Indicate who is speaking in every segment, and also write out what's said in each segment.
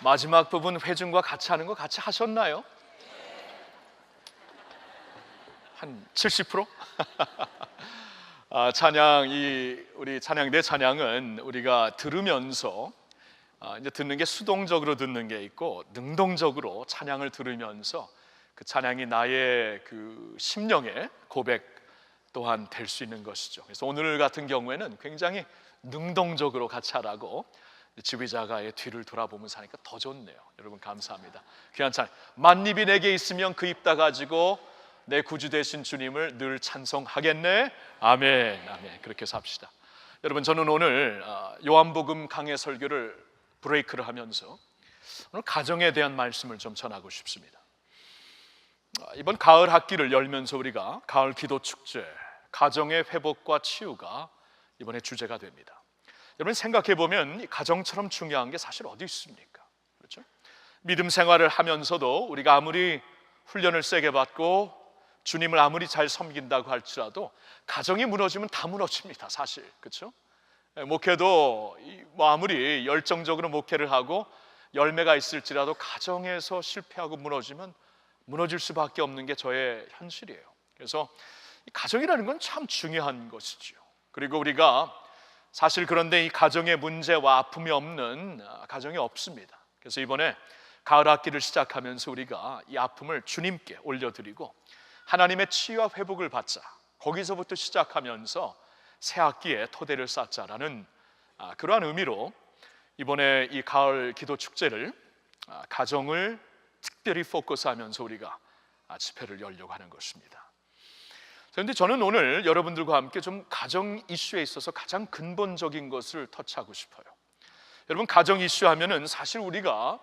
Speaker 1: 마지막 부분 회중과 같이 하는 거 같이 하셨나요? 한 70%? 찬양, 우리 찬양 내 찬양은 우리가 들으면서 이제 듣는 게 수동적으로 듣는 게 있고 능동적으로 찬양을 들으면서 그 찬양이 나의 그 심령의 고백 또한 될 수 있는 것이죠. 그래서 오늘 같은 경우에는 굉장히 능동적으로 같이 하라고 지휘자가 뒤를 돌아보면서 하니까 더 좋네요. 여러분 감사합니다. 귀한 찬양, 만입이 내게 있으면 그 입 다 가지고 내 구주 되신 주님을 늘 찬송하겠네. 아멘. 아멘. 그렇게 해서 합시다. 여러분, 저는 오늘 요한복음 강해 설교를 브레이크를 하면서 오늘 가정에 대한 말씀을 좀 전하고 싶습니다. 이번 가을 학기를 열면서 우리가 가을 기도 축제, 가정의 회복과 치유가 이번에 주제가 됩니다. 여러분 생각해 보면 가정처럼 중요한 게 사실 어디 있습니까? 그렇죠? 믿음 생활을 하면서도 우리가 아무리 훈련을 세게 받고 주님을 아무리 잘 섬긴다고 할지라도 가정이 무너지면 다 무너집니다. 사실 그렇죠? 목회도 뭐 아무리 열정적으로 목회를 하고 열매가 있을지라도 가정에서 실패하고 무너지면 무너질 수밖에 없는 게 저의 현실이에요. 그래서 가정이라는 건 참 중요한 것이죠. 그리고 우리가 사실 그런데 이 가정의 문제와 아픔이 없는 가정이 없습니다. 그래서 이번에 가을 학기를 시작하면서 우리가 이 아픔을 주님께 올려드리고 하나님의 치유와 회복을 받자, 거기서부터 시작하면서 새 학기에 토대를 쌓자라는 그러한 의미로 이번에 이 가을 기도 축제를 가정을 특별히 포커스하면서 우리가 집회를 열려고 하는 것입니다. 그런데 저는 오늘 여러분들과 함께 좀 가정 이슈에 있어서 가장 근본적인 것을 터치하고 싶어요. 여러분, 가정 이슈 하면은 사실 우리가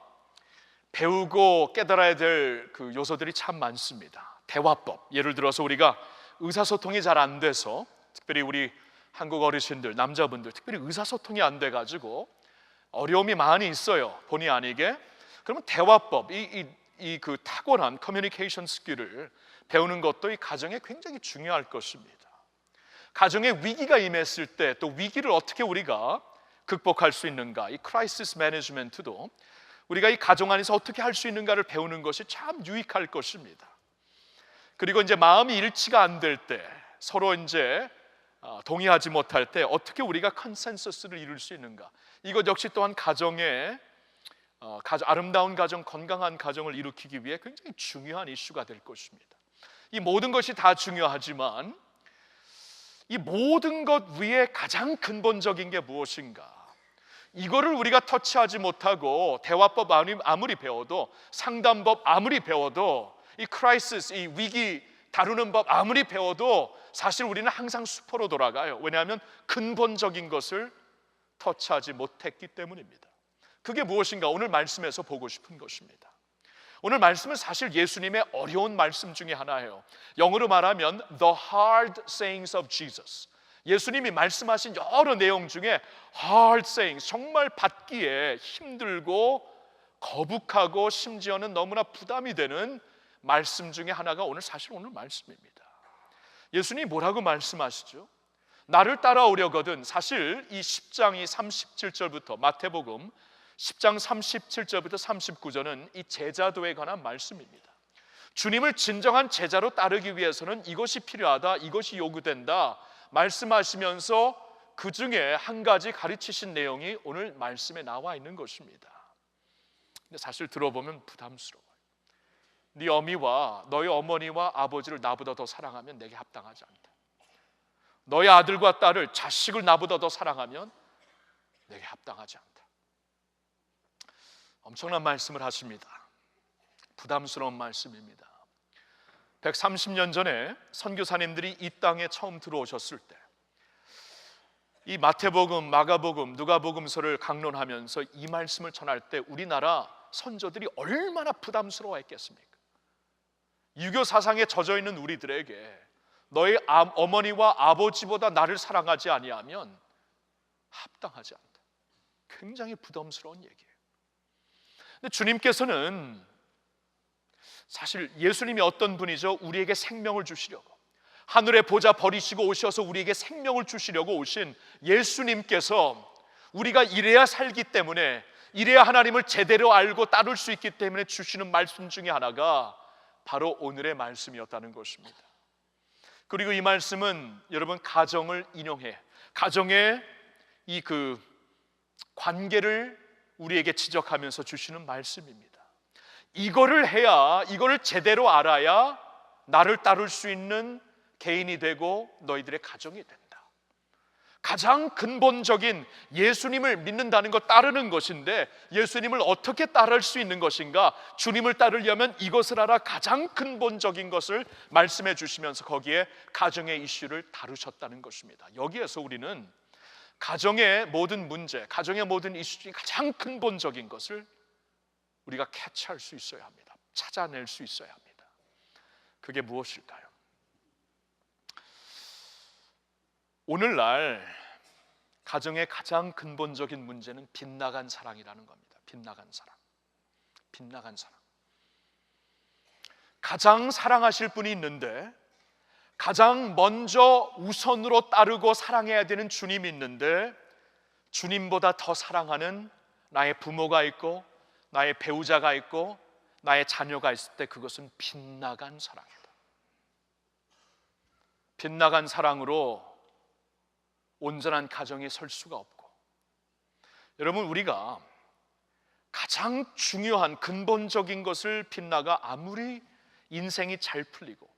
Speaker 1: 배우고 깨달아야 될 그 요소들이 참 많습니다. 대화법, 예를 들어서 우리가 의사소통이 잘 안 돼서, 특별히 우리 한국 어르신들, 남자분들 특별히 의사소통이 안 돼가지고 어려움이 많이 있어요. 본의 아니게. 그러면 대화법, 그 탁월한 커뮤니케이션 스킬을 배우는 것도 이 가정에 굉장히 중요할 것입니다. 가정에 위기가 임했을 때 또 위기를 어떻게 우리가 극복할 수 있는가, 이 크라이시스 매니지먼트도 우리가 이 가정 안에서 어떻게 할 수 있는가를 배우는 것이 참 유익할 것입니다. 그리고 이제 마음이 일치가 안 될 때, 서로 이제 동의하지 못할 때 어떻게 우리가 컨센서스를 이룰 수 있는가, 이것 역시 또한 가정의 아름다운 가정, 건강한 가정을 일으키기 위해 굉장히 중요한 이슈가 될 것입니다. 이 모든 것이 다 중요하지만 이 모든 것 위에 가장 근본적인 게 무엇인가, 이거를 우리가 터치하지 못하고 대화법 아무리 배워도, 상담법 아무리 배워도, 이 크라이시스, 이 위기 다루는 법 아무리 배워도 사실 우리는 항상 수포로 돌아가요. 왜냐하면 근본적인 것을 터치하지 못했기 때문입니다. 그게 무엇인가 오늘 말씀에서 보고 싶은 것입니다. 오늘 말씀은 사실 예수님의 어려운 말씀 중에 하나예요. 영어로 말하면 The hard sayings of Jesus. 예수님이 말씀하신 여러 내용 중에 hard sayings, 정말 받기에 힘들고 거북하고 심지어는 너무나 부담이 되는 말씀 중에 하나가 사실 오늘 말씀입니다. 예수님이 뭐라고 말씀하시죠? 나를 따라오려거든. 사실 이 10장 37절부터 마태복음 10장 37절부터 39절은 이 제자도에 관한 말씀입니다. 주님을 진정한 제자로 따르기 위해서는 이것이 필요하다, 이것이 요구된다 말씀하시면서 그 중에 한 가지 가르치신 내용이 오늘 말씀에 나와 있는 것입니다. 근데 사실 들어보면 부담스러워요. 네 어미와 너희 어머니와 아버지를 나보다 더 사랑하면 내게 합당하지 않다. 너희 아들과 딸을, 자식을 나보다 더 사랑하면 내게 합당하지 않다. 엄청난 말씀을 하십니다. 부담스러운 말씀입니다. 130년 전에 선교사님들이 이 땅에 처음 들어오셨을 때, 이 마태복음, 마가복음, 누가복음서를 강론하면서 이 말씀을 전할 때 우리나라 선조들이 얼마나 부담스러워했겠습니까? 유교 사상에 젖어 있는 우리들에게 너희 어머니와 아버지보다 나를 사랑하지 아니하면 합당하지 않다. 굉장히 부담스러운 얘기예요. 근데 주님께서는 사실 예수님이 어떤 분이죠? 우리에게 생명을 주시려고, 하늘의 보좌 버리시고 오셔서 우리에게 생명을 주시려고 오신 예수님께서 우리가 이래야 살기 때문에 이래야 하나님을 제대로 알고 따를 수 있기 때문에 주시는 말씀 중에 하나가 바로 오늘의 말씀이었다는 것입니다. 그리고 이 말씀은 여러분 가정을 인용해 가정의 이 관계를 우리에게 지적하면서 주시는 말씀입니다. 이거를 해야, 이거를 제대로 알아야 나를 따를 수 있는 개인이 되고 너희들의 가정이 된다. 가장 근본적인 예수님을 믿는다는 것, 따르는 것인데 예수님을 어떻게 따를 수 있는 것인가? 주님을 따르려면 이것을 알아. 가장 근본적인 것을 말씀해 주시면서 거기에 가정의 이슈를 다루셨다는 것입니다. 여기에서 우리는 가정의 모든 문제, 가정의 모든 이슈 중에 가장 근본적인 것을 우리가 캐치할 수 있어야 합니다. 찾아낼 수 있어야 합니다. 그게 무엇일까요? 오늘날 가정의 가장 근본적인 문제는 빗나간 사랑이라는 겁니다. 빗나간 사랑. 빗나간 사랑. 가장 사랑하실 분이 있는데, 가장 먼저 우선으로 따르고 사랑해야 되는 주님이 있는데, 주님보다 더 사랑하는 나의 부모가 있고 나의 배우자가 있고 나의 자녀가 있을 때 그것은 빗나간 사랑이다. 빗나간 사랑으로 온전한 가정이 설 수가 없고, 여러분 우리가 가장 중요한 근본적인 것을 빗나가 아무리 인생이 잘 풀리고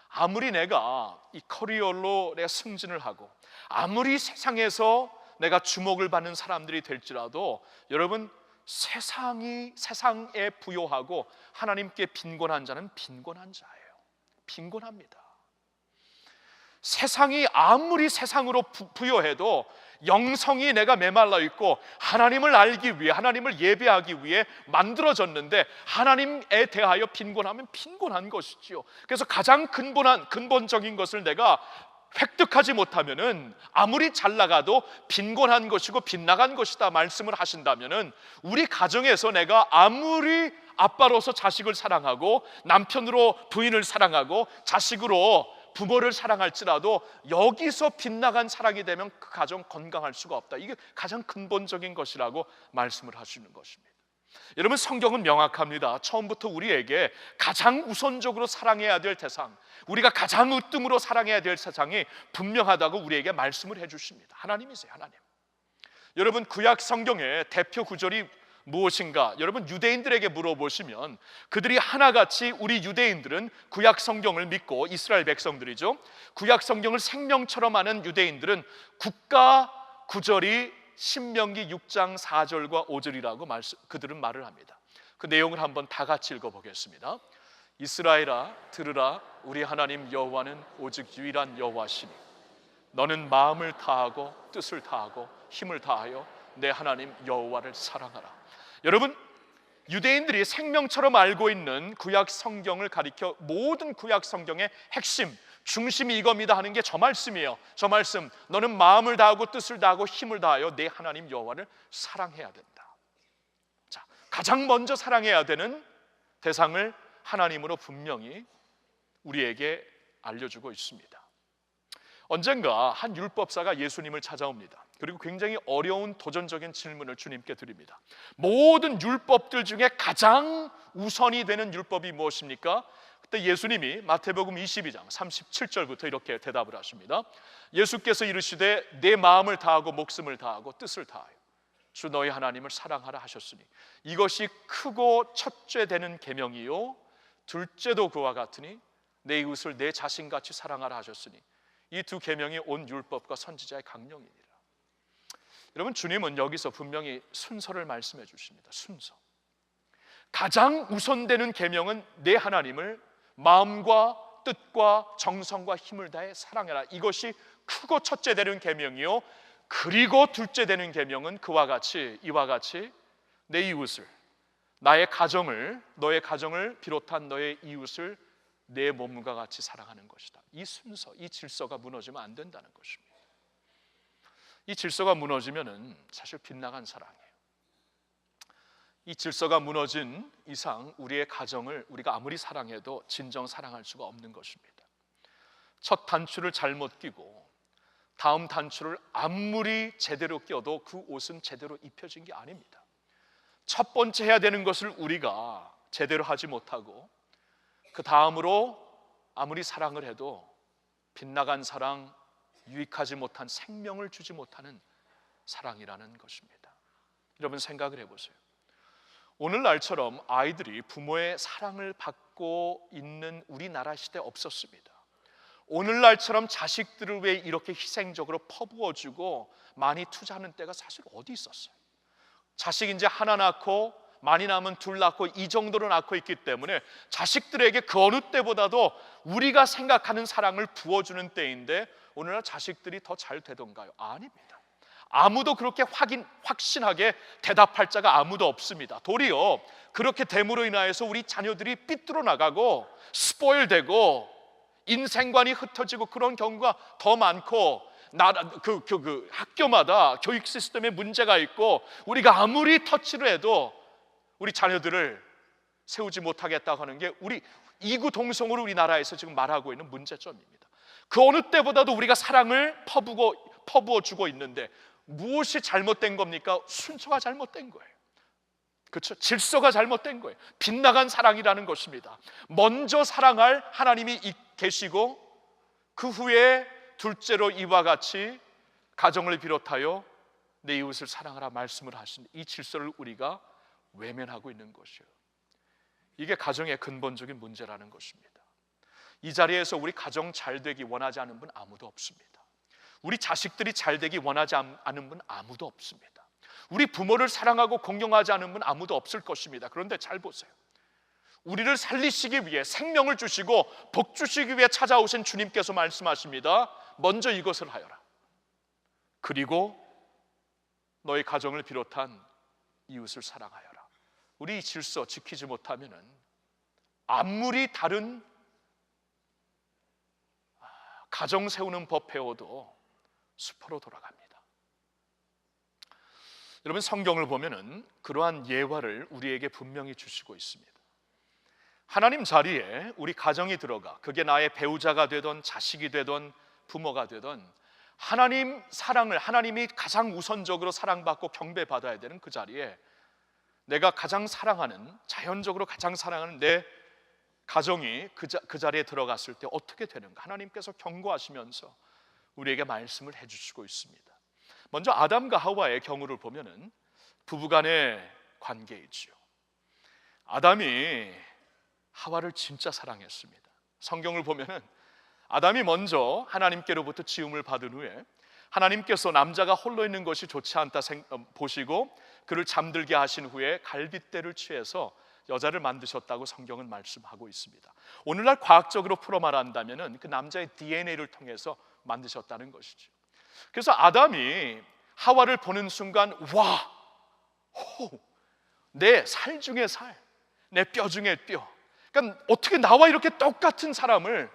Speaker 1: 아무리 내가 이 커리어로 내가 승진을 하고 아무리 세상에서 내가 주목을 받는 사람들이 될지라도 여러분 세상에 부요하고 하나님께 빈곤한 자는 빈곤한 자예요. 빈곤합니다. 세상이 아무리 세상으로 부요해도 영성이 내가 메말라 있고 하나님을 알기 위해, 하나님을 예배하기 위해 만들어졌는데 하나님에 대하여 빈곤하면 빈곤한 것이지요. 그래서 가장 근본적인 것을 내가 획득하지 못하면은 아무리 잘 나가도 빈곤한 것이고 빗나간 것이다 말씀을 하신다면은, 우리 가정에서 내가 아무리 아빠로서 자식을 사랑하고 남편으로 부인을 사랑하고 자식으로 부모를 사랑할지라도 여기서 빗나간 사랑이 되면 그 가정 건강할 수가 없다. 이게 가장 근본적인 것이라고 말씀을 하시는 것입니다. 여러분 성경은 명확합니다. 처음부터 우리에게 가장 우선적으로 사랑해야 될 대상, 우리가 가장 으뜸으로 사랑해야 될 세상이 분명하다고 우리에게 말씀을 해주십니다. 하나님이세요. 하나님. 여러분 구약 성경의 대표 구절이 무엇인가? 여러분 유대인들에게 물어보시면 그들이 하나같이, 우리 유대인들은 구약 성경을 믿고 이스라엘 백성들이죠, 구약 성경을 생명처럼 아는 유대인들은 국가 구절이 신명기 6장 4절과 5절이라고 그들은 말을 합니다. 그 내용을 한번 다 같이 읽어보겠습니다. 이스라엘아 들으라, 우리 하나님 여호와는 오직 유일한 여호와시니 너는 마음을 다하고 뜻을 다하고 힘을 다하여 내 하나님 여호와를 사랑하라. 여러분 유대인들이 생명처럼 알고 있는 구약 성경을 가리켜 모든 구약 성경의 핵심, 중심이 이겁니다 하는 게 저 말씀이에요. 저 말씀, 너는 마음을 다하고 뜻을 다하고 힘을 다하여 내 하나님 여호와를 사랑해야 된다. 자, 가장 먼저 사랑해야 되는 대상을 하나님으로 분명히 우리에게 알려주고 있습니다. 언젠가 한 율법사가 예수님을 찾아옵니다. 그리고 굉장히 어려운 도전적인 질문을 주님께 드립니다. 모든 율법들 중에 가장 우선이 되는 율법이 무엇입니까? 그때 예수님이 마태복음 22장 37절부터 이렇게 대답을 하십니다. 예수께서 이르시되 내 마음을 다하고 목숨을 다하고 뜻을 다하여 주 너희 하나님을 사랑하라 하셨으니 이것이 크고 첫째 되는 계명이요 둘째도 그와 같으니 내 이웃을 내 자신같이 사랑하라 하셨으니 이 두 계명이 온 율법과 선지자의 강령이니라. 여러분 주님은 여기서 분명히 순서를 말씀해 주십니다. 순서. 가장 우선되는 계명은 내 하나님을 마음과 뜻과 정성과 힘을 다해 사랑해라. 이것이 크고 첫째 되는 계명이요 그리고 둘째 되는 계명은 이와 같이 내 이웃을, 나의 가정을, 너의 가정을 비롯한 너의 이웃을 내 몸과 같이 사랑하는 것이다. 이 순서, 이 질서가 무너지면 안 된다는 것입니다. 이 질서가 무너지면은 사실 빗나간 사랑이에요. 이 질서가 무너진 이상 우리의 가정을 우리가 아무리 사랑해도 진정 사랑할 수가 없는 것입니다. 첫 단추를 잘못 끼고 다음 단추를 아무리 제대로 껴도 그 옷은 제대로 입혀진 게 아닙니다. 첫 번째 해야 되는 것을 우리가 제대로 하지 못하고 그 다음으로 아무리 사랑을 해도 빗나간 사랑, 유익하지 못한 생명을 주지 못하는 사랑이라는 것입니다. 여러분 생각을 해보세요. 오늘날처럼 아이들이 부모의 사랑을 받고 있는 우리나라 시대 없었습니다. 오늘날처럼 자식들을 위해 이렇게 희생적으로 퍼부어주고 많이 투자하는 때가 사실 어디 있었어요? 자식 이제 하나 낳고 많이 낳으면 둘 낳고 이 정도로 낳고 있기 때문에 자식들에게 그 어느 때보다도 우리가 생각하는 사랑을 부어주는 때인데 오늘날 자식들이 더 잘 되던가요? 아닙니다. 아무도 그렇게 확신하게 대답할 자가 아무도 없습니다. 도리어 그렇게 됨으로 인하여서 우리 자녀들이 삐뚤어 나가고 스포일되고 인생관이 흩어지고 그런 경우가 더 많고 학교마다 교육 시스템에 문제가 있고 우리가 아무리 터치를 해도 우리 자녀들을 세우지 못하겠다고 하는 게 우리 이구동성으로 우리나라에서 지금 말하고 있는 문제점입니다. 그 어느 때보다도 우리가 사랑을 퍼부어 주고 있는데 무엇이 잘못된 겁니까? 순서가 잘못된 거예요. 그렇죠? 질서가 잘못된 거예요. 빗나간 사랑이라는 것입니다. 먼저 사랑할 하나님이 계시고 그 후에 둘째로 이와 같이 가정을 비롯하여 내 이웃을 사랑하라 말씀을 하신 이 질서를 우리가 외면하고 있는 것이에요. 이게 가정의 근본적인 문제라는 것입니다. 이 자리에서 우리 가정 잘 되기 원하지 않는 분 아무도 없습니다. 우리 자식들이 잘 되기 원하지 않는 분 아무도 없습니다. 우리 부모를 사랑하고 공경하지 않는 분 아무도 없을 것입니다. 그런데 잘 보세요. 우리를 살리시기 위해 생명을 주시고 복 주시기 위해 찾아오신 주님께서 말씀하십니다. 먼저 이것을 하여라. 그리고 너희 가정을 비롯한 이웃을 사랑하여라. 우리 이 질서 지키지 못하면은 아무리 다른 가정 세우는 법 배워도 수포로 돌아갑니다. 여러분 성경을 보면은 그러한 예화를 우리에게 분명히 주시고 있습니다. 하나님 자리에 우리 가정이 들어가 그게 나의 배우자가 되던 자식이 되던 부모가 되던 하나님 사랑을 하나님이 가장 우선적으로 사랑받고 경배받아야 되는 그 자리에 내가 가장 사랑하는 자연적으로 가장 사랑하는 내 가정이 그 자리에 들어갔을 때 어떻게 되는가 하나님께서 경고하시면서 우리에게 말씀을 해주시고 있습니다. 먼저 아담과 하와의 경우를 보면은 부부간의 관계이지요. 아담이 하와를 진짜 사랑했습니다. 성경을 보면은 아담이 먼저 하나님께로부터 지음을 받은 후에 하나님께서 남자가 홀로 있는 것이 좋지 않다 보시고 그를 잠들게 하신 후에 갈빗대를 취해서 여자를 만드셨다고 성경은 말씀하고 있습니다. 오늘날 과학적으로 풀어 말한다면은 그 남자의 DNA를 통해서 만드셨다는 것이죠. 그래서 아담이 하와를 보는 순간 내 살 중에 살, 내 뼈 중에 뼈. 그러니까 어떻게 나와 이렇게 똑같은 사람을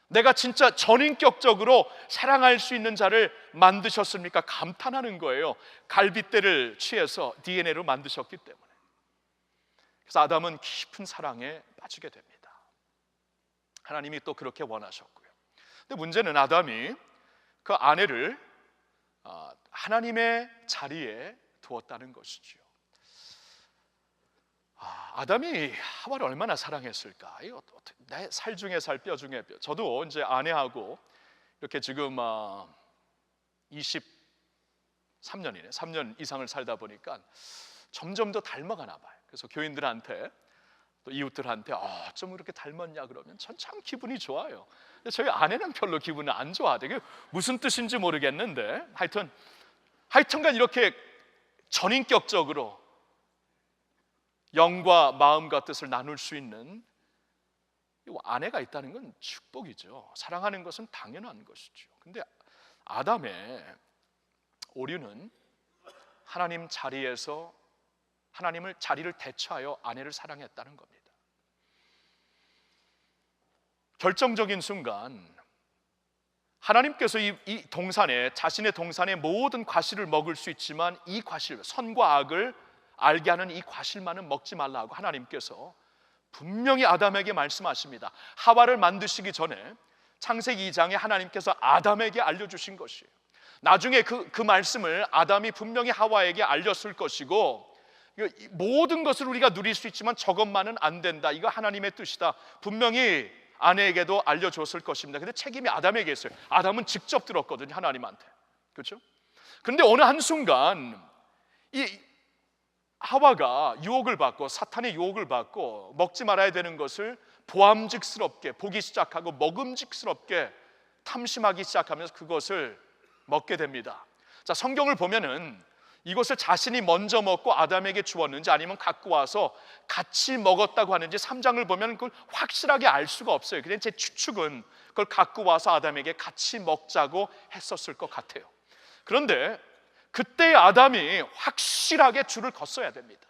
Speaker 1: 내가 진짜 전인격적으로 사랑할 수 있는 자를 만드셨습니까? 감탄하는 거예요. 갈빗대를 취해서 DNA로 만드셨기 때문에. 그래서 아담은 깊은 사랑에 빠지게 됩니다. 하나님이 또 그렇게 원하셨고요. 근데 문제는 아담이 그 아내를 하나님의 자리에 두었다는 것이죠. 아담이 하와를 얼마나 사랑했을까? 내 살 중에 살, 뼈 중에 뼈. 저도 이제 아내하고 이렇게 지금 23년이네, 3년 이상을 살다 보니까 점점 더 닮아가나 봐요. 그래서 교인들한테 또 이웃들한테 좀 이렇게 닮았냐 그러면 전 참 기분이 좋아요. 근데 저희 아내는 별로 기분이 안 좋아하대요. 무슨 뜻인지 모르겠는데 하여튼간 이렇게 전인격적으로 영과 마음과 뜻을 나눌 수 있는 아내가 있다는 건 축복이죠. 사랑하는 것은 당연한 것이죠. 근데 아담의 오류는 하나님 자리에서 하나님을 자리를 대처하여 아내를 사랑했다는 겁니다. 결정적인 순간 하나님께서 이 동산에 자신의 동산의 모든 과실을 먹을 수 있지만 이 과실, 선과 악을 알게 하는 이 과실만은 먹지 말라고 하나님께서 분명히 아담에게 말씀하십니다. 하와를 만드시기 전에 창세기 2장에 하나님께서 아담에게 알려주신 것이에요. 나중에 그 말씀을 아담이 분명히 하와에게 알렸을 것이고 모든 것을 우리가 누릴 수 있지만 저것만은 안 된다. 이거 하나님의 뜻이다. 분명히 아내에게도 알려줬을 것입니다. 근데 책임이 아담에게 있어요. 아담은 직접 들었거든요, 하나님한테. 그렇죠? 그런데 어느 한순간 이 하와가 유혹을 받고, 사탄의 유혹을 받고 먹지 말아야 되는 것을 보암직스럽게 보기 시작하고 먹음직스럽게 탐심하기 시작하면서 그것을 먹게 됩니다. 자, 성경을 보면은 이것을 자신이 먼저 먹고 아담에게 주었는지 아니면 갖고 와서 같이 먹었다고 하는지 3장을 보면 그걸 확실하게 알 수가 없어요. 그냥 제 추측은 그걸 갖고 와서 아담에게 같이 먹자고 했었을 것 같아요. 그런데 그때 아담이 확실하게 줄을 걷어야 됩니다.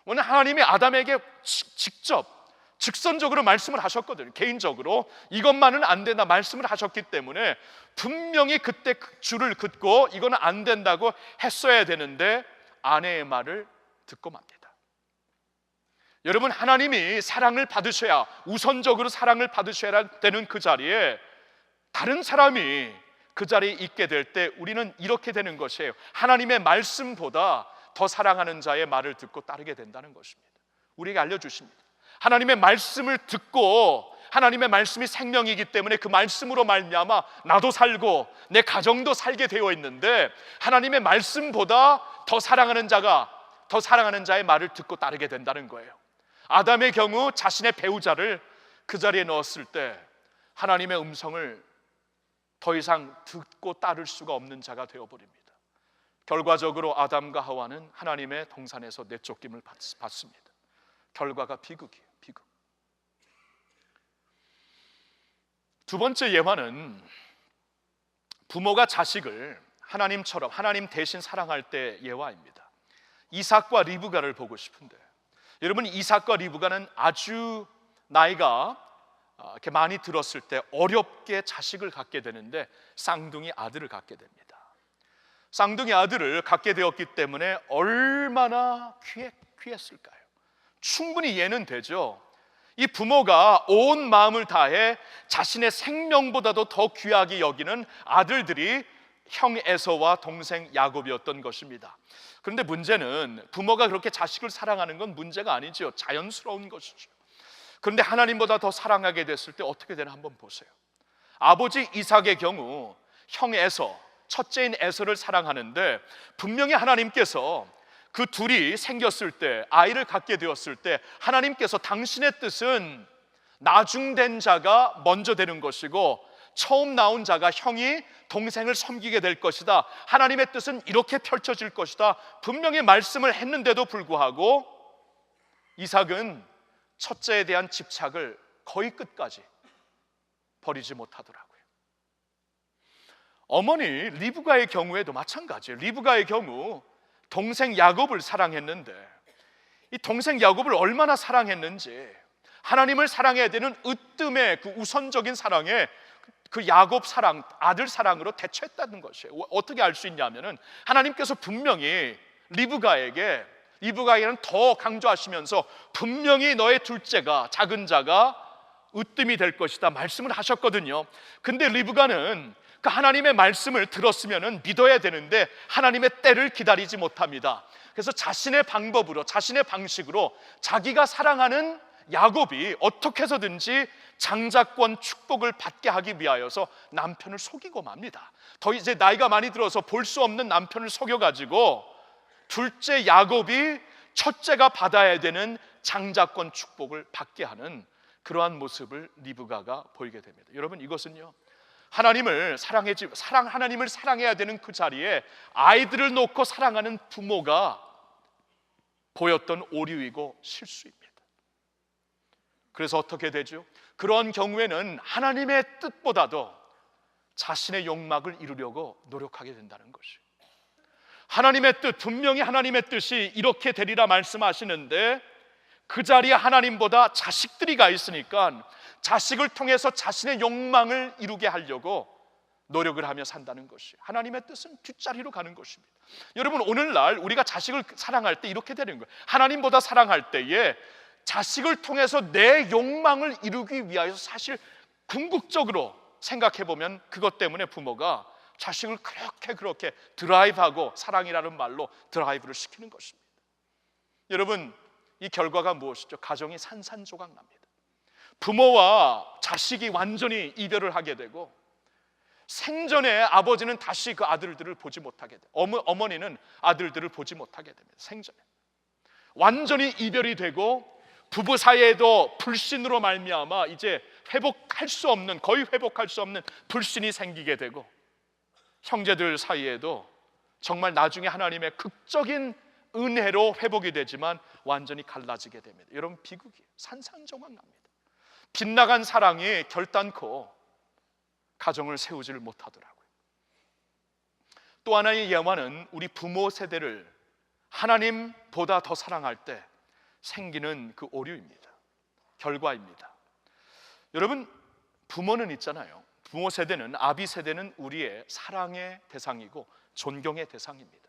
Speaker 1: 오늘 하나님이 아담에게 직접 직선적으로 말씀을 하셨거든요. 개인적으로 이것만은 안 된다 말씀을 하셨기 때문에 분명히 그때 줄을 긋고 이거는 안 된다고 했어야 되는데 아내의 말을 듣고 맙니다. 여러분, 하나님이 사랑을 받으셔야, 우선적으로 사랑을 받으셔야 되는 그 자리에 다른 사람이 그 자리에 있게 될 때 우리는 이렇게 되는 것이에요. 하나님의 말씀보다 더 사랑하는 자의 말을 듣고 따르게 된다는 것입니다. 우리에게 알려주십니다. 하나님의 말씀을 듣고, 하나님의 말씀이 생명이기 때문에 그 말씀으로 말미암아 나도 살고 내 가정도 살게 되어 있는데, 하나님의 말씀보다 더 사랑하는 자의 말을 듣고 따르게 된다는 거예요. 아담의 경우 자신의 배우자를 그 자리에 넣었을 때 하나님의 음성을 더 이상 듣고 따를 수가 없는 자가 되어버립니다. 결과적으로 아담과 하와는 하나님의 동산에서 내쫓김을 받습니다. 결과가 비극이에요. 비극. 두 번째 예화는 부모가 자식을 하나님처럼, 하나님 대신 사랑할 때 예화입니다. 이삭과 리브가를 보고 싶은데, 여러분, 이삭과 리브가는 아주 나이가 이렇게 많이 들었을 때 어렵게 자식을 갖게 되는데 쌍둥이 아들을 갖게 됩니다. 쌍둥이 아들을 갖게 되었기 때문에 얼마나 귀했을까요? 충분히 이해는 되죠. 이 부모가 온 마음을 다해 자신의 생명보다도 더 귀하게 여기는 아들들이 형 에서와 동생 야곱이었던 것입니다. 그런데 문제는 부모가 그렇게 자식을 사랑하는 건 문제가 아니죠. 자연스러운 것이죠. 그런데 하나님보다 더 사랑하게 됐을 때 어떻게 되나 한번 보세요. 아버지 이삭의 경우 형 에서, 첫째인 에서를 사랑하는데 분명히 하나님께서 그 둘이 생겼을 때, 아이를 갖게 되었을 때 하나님께서 당신의 뜻은 나중된 자가 먼저 되는 것이고 처음 나온 자가, 형이 동생을 섬기게 될 것이다, 하나님의 뜻은 이렇게 펼쳐질 것이다 분명히 말씀을 했는데도 불구하고 이삭은 첫째에 대한 집착을 거의 끝까지 버리지 못하더라고요. 어머니 리브가의 경우에도 마찬가지예요. 리브가의 경우 동생 야곱을 사랑했는데 이 동생 야곱을 얼마나 사랑했는지, 하나님을 사랑해야 되는 으뜸의 그 우선적인 사랑에 그 야곱 사랑, 아들 사랑으로 대처했다는 것이에요. 어떻게 알 수 있냐면은 하나님께서 분명히 리브가에게는 더 강조하시면서 분명히 너의 둘째가, 작은 자가 으뜸이 될 것이다 말씀을 하셨거든요. 근데 리브가는 그 하나님의 말씀을 들었으면 믿어야 되는데 하나님의 때를 기다리지 못합니다. 그래서 자신의 방법으로, 자신의 방식으로 자기가 사랑하는 야곱이 어떻게 해서든지 장자권 축복을 받게 하기 위하여서 남편을 속이고 맙니다. 더 이제 나이가 많이 들어서 볼 수 없는 남편을 속여가지고 둘째 야곱이 첫째가 받아야 되는 장자권 축복을 받게 하는 그러한 모습을 리브가가 보이게 됩니다. 여러분, 이것은요, 하나님을 사랑해야 되는 그 자리에 아이들을 놓고 사랑하는 부모가 보였던 오류이고 실수입니다. 그래서 어떻게 되죠? 그런 경우에는 하나님의 뜻보다도 자신의 욕망을 이루려고 노력하게 된다는 것이에요. 하나님의 뜻, 분명히 하나님의 뜻이 이렇게 되리라 말씀하시는데 그 자리에 하나님보다 자식들이 가 있으니까 자식을 통해서 자신의 욕망을 이루게 하려고 노력을 하며 산다는 것이에요. 하나님의 뜻은 뒷자리로 가는 것입니다. 여러분, 오늘날 우리가 자식을 사랑할 때 이렇게 되는 거예요. 하나님보다 사랑할 때에 자식을 통해서 내 욕망을 이루기 위하여서 사실 궁극적으로 생각해보면 그것 때문에 부모가 자식을 그렇게 드라이브하고, 사랑이라는 말로 드라이브를 시키는 것입니다. 여러분, 이 결과가 무엇이죠? 가정이 산산조각 납니다. 부모와 자식이 완전히 이별을 하게 되고, 생전에 아버지는 다시 그 아들들을 보지 못하게 돼요. 어머니는 아들들을 보지 못하게 됩니다. 생전에 완전히 이별이 되고, 부부 사이에도 불신으로 말미암아 이제 회복할 수 없는, 거의 회복할 수 없는 불신이 생기게 되고, 형제들 사이에도 정말 나중에 하나님의 극적인 은혜로 회복이 되지만 완전히 갈라지게 됩니다. 여러분, 비극이에요. 산산조각 납니다. 빗나간 사랑이 결단코 가정을 세우지를 못하더라고요. 또 하나의 예화는 우리 부모 세대를 하나님보다 더 사랑할 때 생기는 그 오류입니다. 결과입니다. 여러분, 부모는 있잖아요. 부모 세대는, 아비 세대는 우리의 사랑의 대상이고 존경의 대상입니다.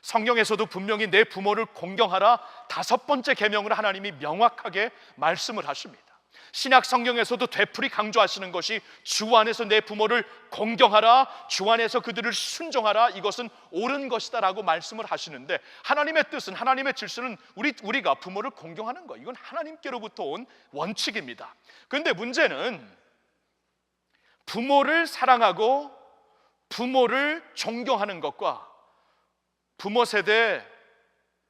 Speaker 1: 성경에서도 분명히 내 부모를 공경하라 5번째 계명으로 하나님이 명확하게 말씀을 하십니다. 신약 성경에서도 되풀이 강조하시는 것이 주 안에서 내 부모를 공경하라, 주 안에서 그들을 순종하라, 이것은 옳은 것이다 라고 말씀을 하시는데, 하나님의 뜻은, 하나님의 질서는 우리가 부모를 공경하는 것, 이건 하나님께로부터 온 원칙입니다. 그런데 문제는 부모를 사랑하고 부모를 존경하는 것과 부모 세대,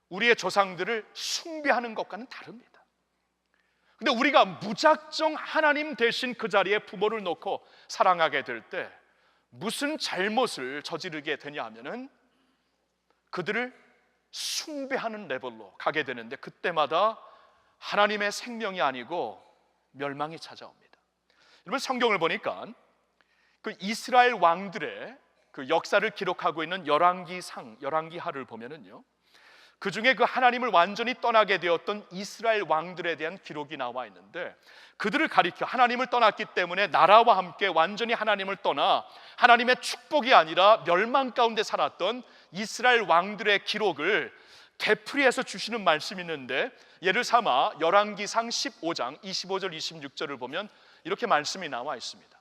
Speaker 1: 우리의 조상들을 숭배하는 것과는 다릅니다. 근데 우리가 무작정 하나님 대신 그 자리에 부모를 놓고 사랑하게 될 때 무슨 잘못을 저지르게 되냐 하면은 그들을 숭배하는 레벨로 가게 되는데, 그때마다 하나님의 생명이 아니고 멸망이 찾아옵니다. 여러분, 성경을 보니까 그 이스라엘 왕들의 그 역사를 기록하고 있는 열왕기상, 열왕기하를 보면은요, 그 중에 그 하나님을 완전히 떠나게 되었던 이스라엘 왕들에 대한 기록이 나와 있는데, 그들을 가리켜 하나님을 떠났기 때문에 나라와 함께 완전히 하나님을 떠나 하나님의 축복이 아니라 멸망 가운데 살았던 이스라엘 왕들의 기록을 되풀이해서 주시는 말씀이 있는데, 예를 삼아 열왕기상 15장 25절 26절을 보면 이렇게 말씀이 나와 있습니다.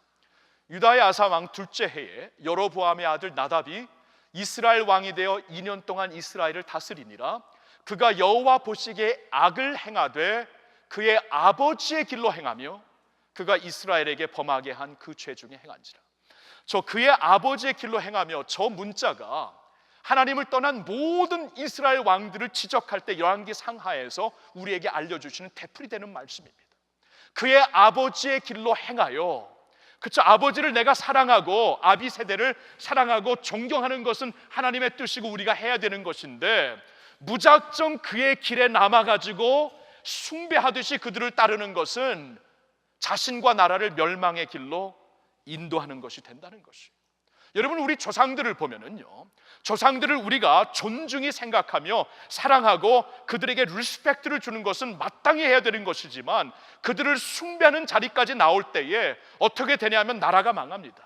Speaker 1: 유다의 아사 왕 둘째 해에 여로보암의 아들 나답이 이스라엘 왕이 되어 2년 동안 이스라엘을 다스리니라. 그가 여호와 보시기에 악을 행하되 그의 아버지의 길로 행하며 그가 이스라엘에게 범하게 한 그 죄 중에 행한지라. 저 그의 아버지의 길로 행하며, 저 문자가 하나님을 떠난 모든 이스라엘 왕들을 지적할 때 열왕기 상하에서 우리에게 알려주시는 되풀이되는 말씀입니다. 그의 아버지의 길로 행하여, 그렇죠, 아버지를 내가 사랑하고 아비 세대를 사랑하고 존경하는 것은 하나님의 뜻이고 우리가 해야 되는 것인데, 무작정 그의 길에 남아가지고 숭배하듯이 그들을 따르는 것은 자신과 나라를 멸망의 길로 인도하는 것이 된다는 것이에요. 여러분, 우리 조상들을 보면은요, 조상들을 우리가 존중히 생각하며 사랑하고 그들에게 리스펙트를 주는 것은 마땅히 해야 되는 것이지만, 그들을 숭배하는 자리까지 나올 때에 어떻게 되냐면 나라가 망합니다.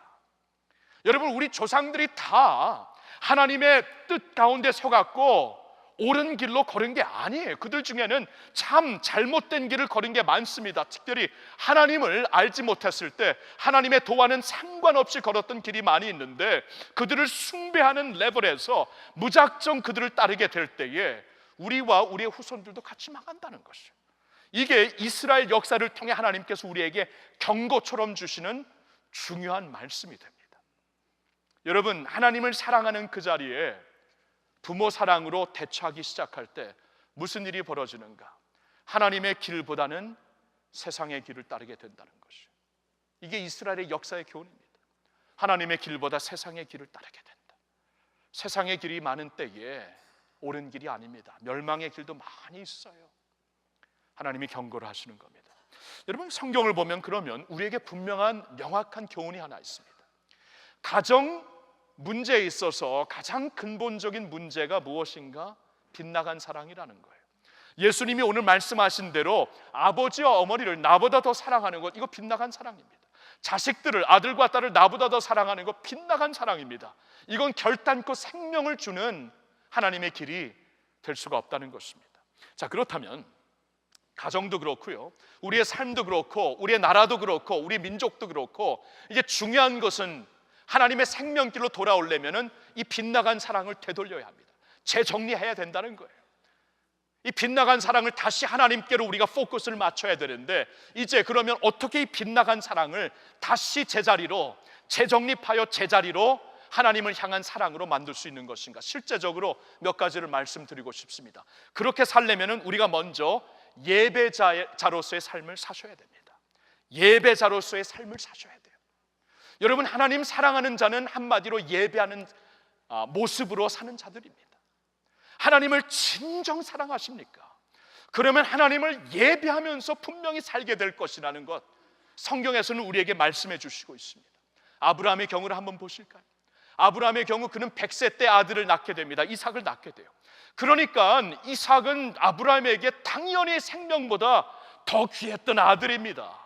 Speaker 1: 여러분, 우리 조상들이 다 하나님의 뜻 가운데 서갖고 옳은 길로 걸은 게 아니에요. 그들 중에는 참 잘못된 길을 걸은 게 많습니다. 특별히 하나님을 알지 못했을 때 하나님의 도와는 상관없이 걸었던 길이 많이 있는데, 그들을 숭배하는 레벨에서 무작정 그들을 따르게 될 때에 우리와 우리의 후손들도 같이 망한다는 것이에요. 이게 이스라엘 역사를 통해 하나님께서 우리에게 경고처럼 주시는 중요한 말씀이 됩니다. 여러분, 하나님을 사랑하는 그 자리에 부모 사랑으로 대처하기 시작할 때 무슨 일이 벌어지는가? 하나님의 길보다는 세상의 길을 따르게 된다는 것이에요. 이게 이스라엘의 역사의 교훈입니다. 하나님의 길보다 세상의 길을 따르게 된다. 세상의 길이 많은 때에 옳은 길이 아닙니다. 멸망의 길도 많이 있어요. 하나님이 경고를 하시는 겁니다. 여러분, 성경을 보면 그러면 우리에게 분명한 명확한 교훈이 하나 있습니다. 가정 문제에 있어서 가장 근본적인 문제가 무엇인가? 빗나간 사랑이라는 거예요. 예수님이 오늘 말씀하신 대로 아버지와 어머니를 나보다 더 사랑하는 것, 이거 빗나간 사랑입니다. 자식들을, 아들과 딸을 나보다 더 사랑하는 것, 빗나간 사랑입니다. 이건 결단코 생명을 주는 하나님의 길이 될 수가 없다는 것입니다. 자, 그렇다면 가정도 그렇고요, 우리의 삶도 그렇고 우리의 나라도 그렇고 우리 민족도 그렇고, 이제 중요한 것은 하나님의 생명길로 돌아오려면은 이 빗나간 사랑을 되돌려야 합니다. 재정리해야 된다는 거예요. 이 빗나간 사랑을 다시 하나님께로 우리가 포커스를 맞춰야 되는데, 이제 그러면 어떻게 이 빗나간 사랑을 다시 제자리로 재정립하여 제자리로 하나님을 향한 사랑으로 만들 수 있는 것인가? 실제적으로 몇 가지를 말씀드리고 싶습니다. 그렇게 살려면 우리가 먼저 예배자로서의 삶을 사셔야 됩니다. 예배자로서의 삶을 사셔야 돼요. 여러분, 하나님 사랑하는 자는 한마디로 예배하는 모습으로 사는 자들입니다. 하나님을 진정 사랑하십니까? 그러면 하나님을 예배하면서 분명히 살게 될 것이라는 것, 성경에서는 우리에게 말씀해 주시고 있습니다. 아브라함의 경우를 한번 보실까요? 아브라함의 경우 그는 100세 때 아들을 낳게 됩니다. 이삭을 낳게 돼요. 그러니까 이삭은 아브라함에게 당연히 생명보다 더 귀했던 아들입니다.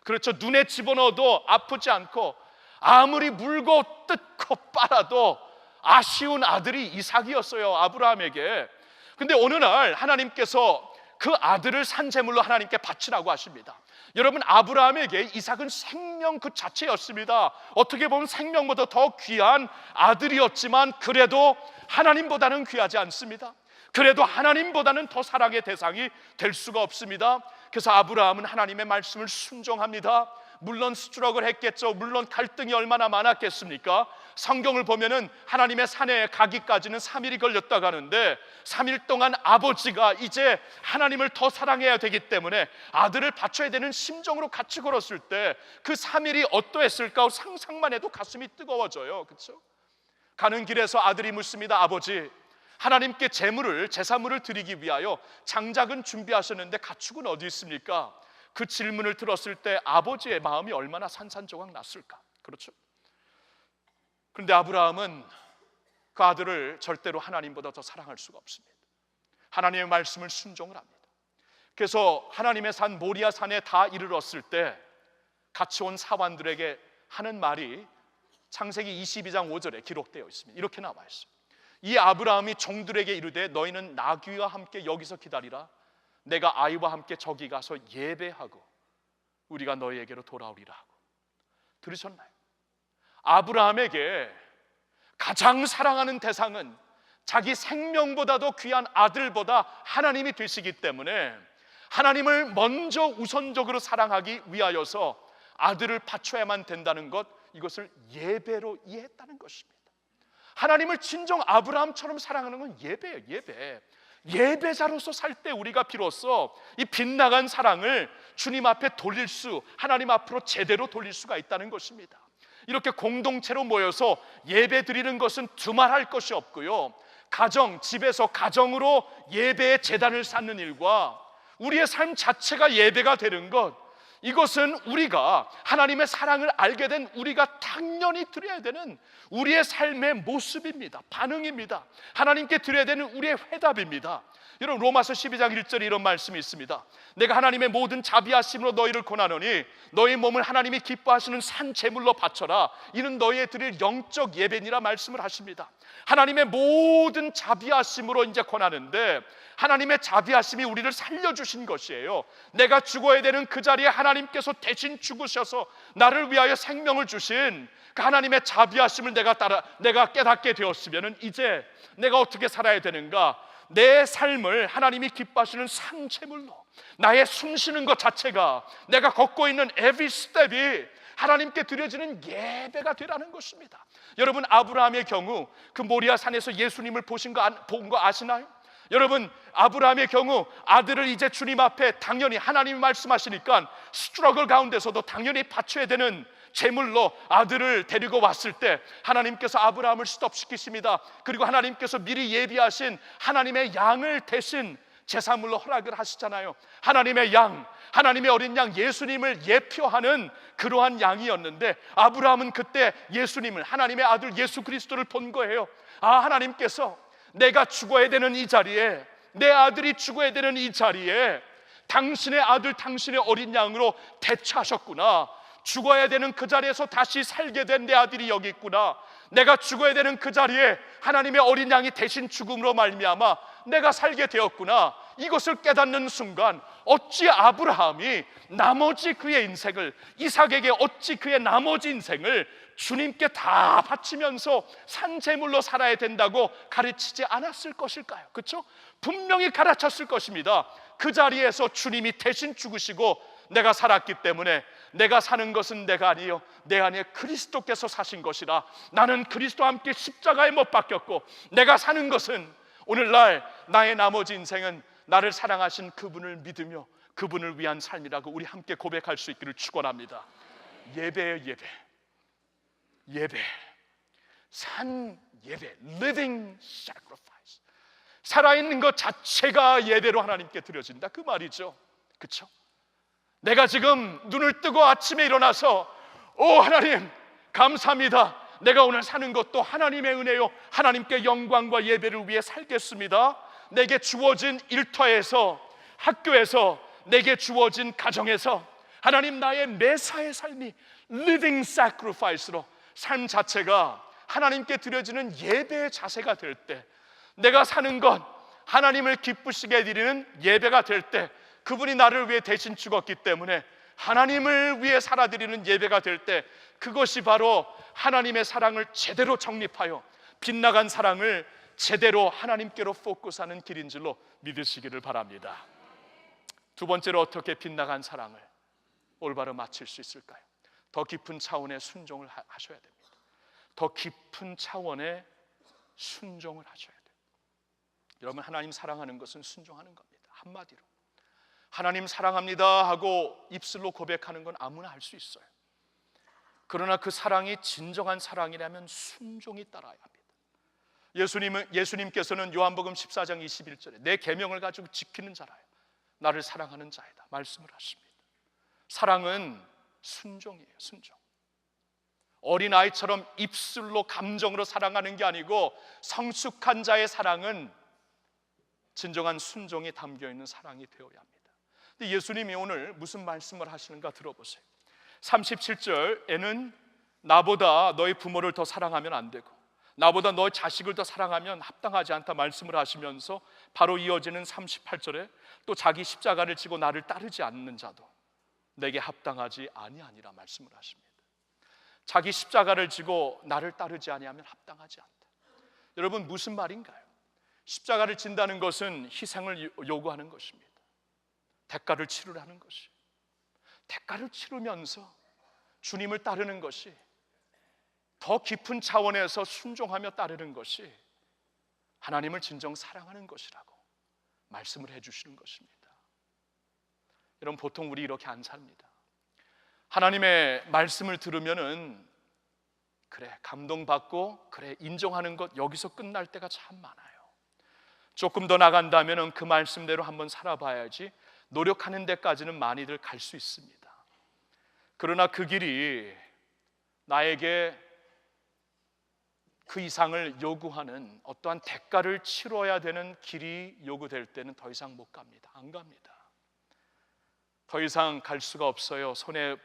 Speaker 1: 그렇죠. 눈에 집어넣어도 아프지 않고 아무리 물고 뜯고 빨아도 아쉬운 아들이 이삭이었어요, 아브라함에게. 근데 어느 날 하나님께서 그 아들을 산제물로 하나님께 바치라고 하십니다. 여러분, 아브라함에게 이삭은 생명 그 자체였습니다. 어떻게 보면 생명보다 더 귀한 아들이었지만 그래도 하나님보다는 귀하지 않습니다. 그래도 하나님보다는 더 사랑의 대상이 될 수가 없습니다. 그래서 아브라함은 하나님의 말씀을 순종합니다. 물론 스트럭을 했겠죠. 물론 갈등이 얼마나 많았겠습니까? 성경을 보면은 하나님의 산에 가기까지는 3일이 걸렸다고 하는데 3일 동안 아버지가 이제 하나님을 더 사랑해야 되기 때문에 아들을 바쳐야 되는 심정으로 같이 걸었을 때 그 3일이 어떠했을까 상상만 해도 가슴이 뜨거워져요. 그렇죠? 가는 길에서 아들이 묻습니다. 아버지, 하나님께 제사물을 드리기 위하여 장작은 준비하셨는데 가축은 어디 있습니까? 그 질문을 들었을 때 아버지의 마음이 얼마나 산산조각 났을까? 그렇죠? 그런데 아브라함은 그 아들을 절대로 하나님보다 더 사랑할 수가 없습니다. 하나님의 말씀을 순종을 합니다. 그래서 하나님의 산 모리아 산에 다 이르렀을 때 같이 온 사관들에게 하는 말이 창세기 22장 5절에 기록되어 있습니다. 이렇게 나와 있어요. 이 아브라함이 종들에게 이르되 너희는 나귀와 함께 여기서 기다리라. 내가 아이와 함께 저기 가서 예배하고 우리가 너희에게로 돌아오리라 하고. 들으셨나요? 아브라함에게 가장 사랑하는 대상은 자기 생명보다도 귀한 아들보다 하나님이 되시기 때문에 하나님을 먼저 우선적으로 사랑하기 위하여서 아들을 바쳐야만 된다는 것, 이것을 예배로 이해했다는 것입니다. 하나님을 진정 아브라함처럼 사랑하는 건 예배예요. 예배자로서 살 때 우리가 비로소 이 빗나간 사랑을 주님 앞에 돌릴 수, 하나님 앞으로 제대로 돌릴 수가 있다는 것입니다. 이렇게 공동체로 모여서 예배 드리는 것은 두말할 것이 없고요, 집에서 가정으로 예배의 제단을 쌓는 일과 우리의 삶 자체가 예배가 되는 것, 이것은 우리가 하나님의 사랑을 알게 된 우리가 당연히 드려야 되는 우리의 삶의 모습입니다. 반응입니다. 하나님께 드려야 되는 우리의 회답입니다. 여러분, 로마서 12장 1절에 이런 말씀이 있습니다. 내가 하나님의 모든 자비하심으로 너희를 권하노니 너희 몸을 하나님이 기뻐하시는 산 제물로 바쳐라. 이는 너희의 드릴 영적 예배니라 말씀을 하십니다. 하나님의 모든 자비하심으로 이제 권하는데, 하나님의 자비하심이 우리를 살려주신 것이에요. 내가 죽어야 되는 그 자리에 하나님께서 대신 죽으셔서 나를 위하여 생명을 주신 그 하나님의 자비하심을 내가 깨닫게 되었으면 이제 내가 어떻게 살아야 되는가? 내 삶을 하나님이 기뻐하시는 산제물로, 나의 숨쉬는 것 자체가, 내가 걷고 있는 every step이 하나님께 드려지는 예배가 되라는 것입니다. 여러분, 아브라함의 경우 그 모리아 산에서 예수님을 본 거 아시나요? 여러분, 아브라함의 경우 아들을 이제 주님 앞에 당연히 하나님이 말씀하시니까 스트러글 가운데서도 당연히 바쳐야 되는 제물로 아들을 데리고 왔을 때 하나님께서 아브라함을 스톱시키십니다. 그리고 하나님께서 미리 예비하신 하나님의 양을 대신 제사물로 허락을 하시잖아요. 하나님의 양, 하나님의 어린 양 예수님을 예표하는 그러한 양이었는데, 아브라함은 그때 예수님을, 하나님의 아들 예수 그리스도를 본 거예요. 하나님께서 내가 죽어야 되는 이 자리에, 내 아들이 죽어야 되는 이 자리에 당신의 아들, 당신의 어린 양으로 대처하셨구나. 죽어야 되는 그 자리에서 다시 살게 된 내 아들이 여기 있구나. 내가 죽어야 되는 그 자리에 하나님의 어린 양이 대신 죽음으로 말미암아 내가 살게 되었구나. 이것을 깨닫는 순간 어찌 아브라함이 나머지 그의 인생을, 이삭에게 어찌 그의 나머지 인생을 주님께 다 바치면서 산제물로 살아야 된다고 가르치지 않았을 것일까요? 그렇죠? 분명히 가르쳤을 것입니다. 그 자리에서 주님이 대신 죽으시고 내가 살았기 때문에 내가 사는 것은 내가 아니요 내 안에 그리스도께서 사신 것이라. 나는 그리스도와 함께 십자가에 못 박혔고 내가 사는 것은 오늘날 나의 나머지 인생은 나를 사랑하신 그분을 믿으며 그분을 위한 삶이라고 우리 함께 고백할 수 있기를 축원합니다. 예배예요, 예배. 산 예배, living sacrifice. 살아있는 것 자체가 예배로 하나님께 드려진다, 그 말이죠. 그렇죠? 내가 지금 눈을 뜨고 아침에 일어나서 오 하나님 감사합니다. 내가 오늘 사는 것도 하나님의 은혜요, 하나님께 영광과 예배를 위해 살겠습니다. 내게 주어진 일터에서, 학교에서, 내게 주어진 가정에서 하나님 나의 매사의 삶이 living sacrifice로 삶 자체가 하나님께 드려지는 예배의 자세가 될 때, 내가 사는 것 하나님을 기쁘시게 드리는 예배가 될 때, 그분이 나를 위해 대신 죽었기 때문에 하나님을 위해 살아드리는 예배가 될 때, 그것이 바로 하나님의 사랑을 제대로 정립하여 빗나간 사랑을 제대로 하나님께로 포커스하는 길인 줄로 믿으시기를 바랍니다. 두 번째로 어떻게 빗나간 사랑을 올바로 마칠 수 있을까요? 더 깊은 차원의 순종을 하셔야 됩니다. 더 깊은 차원의 순종을 하셔야 돼요. 여러분, 하나님 사랑하는 것은 순종하는 겁니다. 한마디로 하나님 사랑합니다 하고 입술로 고백하는 건 아무나 할 수 있어요. 그러나 그 사랑이 진정한 사랑이라면 순종이 따라야 합니다. 예수님께서는 요한복음 14장 21절에 내 계명을 가지고 지키는 자라요 나를 사랑하는 자이다 말씀을 하십니다. 사랑은 순종이에요. 순종. 어린아이처럼 입술로 감정으로 사랑하는 게 아니고 성숙한 자의 사랑은 진정한 순종이 담겨있는 사랑이 되어야 합니다. 근데 예수님이 오늘 무슨 말씀을 하시는가 들어보세요. 37절에는 나보다 너희 부모를 더 사랑하면 안 되고 나보다 너희 자식을 더 사랑하면 합당하지 않다 말씀을 하시면서 바로 이어지는 38절에 또 자기 십자가를 지고 나를 따르지 않는 자도 내게 합당하지 아니하니라 말씀을 하십니다. 자기 십자가를 지고 나를 따르지 아니하면 합당하지 않다. 여러분, 무슨 말인가요? 십자가를 진다는 것은 희생을 요구하는 것입니다. 대가를 치르라는 것이, 대가를 치르면서 주님을 따르는 것이, 더 깊은 차원에서 순종하며 따르는 것이 하나님을 진정 사랑하는 것이라고 말씀을 해주시는 것입니다. 여러분, 보통 우리 이렇게 안 삽니다. 하나님의 말씀을 들으면은 그래 감동받고 그래 인정하는 것, 여기서 끝날 때가 참 많아요. 조금 더 나간다면은 그 말씀대로 한번 살아봐야지 노력하는 데까지는 많이들 갈 수 있습니다. 그러나 그 길이 나에게 그 이상을 요구하는 어떠한 대가를 치러야 되는 길이 요구될 때는 더 이상 못 갑니다. 안 갑니다. 더 이상 갈 수가 없어요. 손해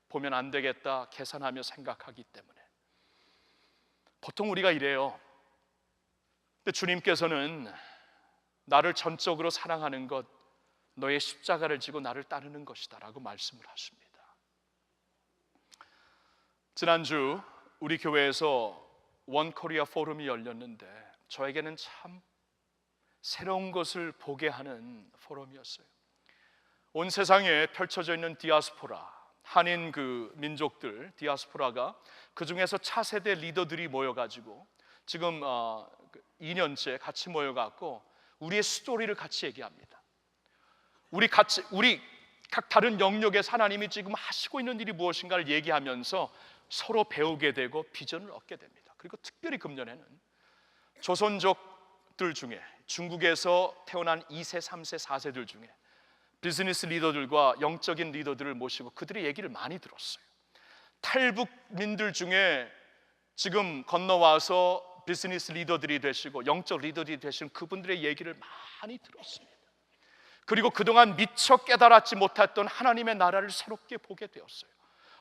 Speaker 1: 보면 안 되겠다 계산하며 생각하기 때문에. 보통 우리가 이래요. 근데 주님께서는 나를 전적으로 사랑하는 것, 너의 십자가를 지고 나를 따르는 것이다 라고 말씀을 하십니다. 지난주 우리 교회에서 원 코리아 포럼이 열렸는데 저에게는 참 새로운 것을 보게 하는 포럼이었어요. 온 세상에 펼쳐져 있는 디아스포라, 한인 그 민족들 디아스포라가 그 중에서 차세대 리더들이 모여가지고 지금 2년째 같이 모여갖고 우리의 스토리를 같이 얘기합니다. 우리 각 다른 영역에서 하나님이 지금 하시고 있는 일이 무엇인가를 얘기하면서 서로 배우게 되고 비전을 얻게 됩니다. 그리고 특별히 금년에는 조선족들 중에 중국에서 태어난 2세, 3세, 4세들 중에 비즈니스 리더들과 영적인 리더들을 모시고 그들의 얘기를 많이 들었어요. 탈북민들 중에 지금 건너와서 비즈니스 리더들이 되시고 영적 리더들이 되신 그분들의 얘기를 많이 들었습니다. 그리고 그동안 미처 깨달았지 못했던 하나님의 나라를 새롭게 보게 되었어요.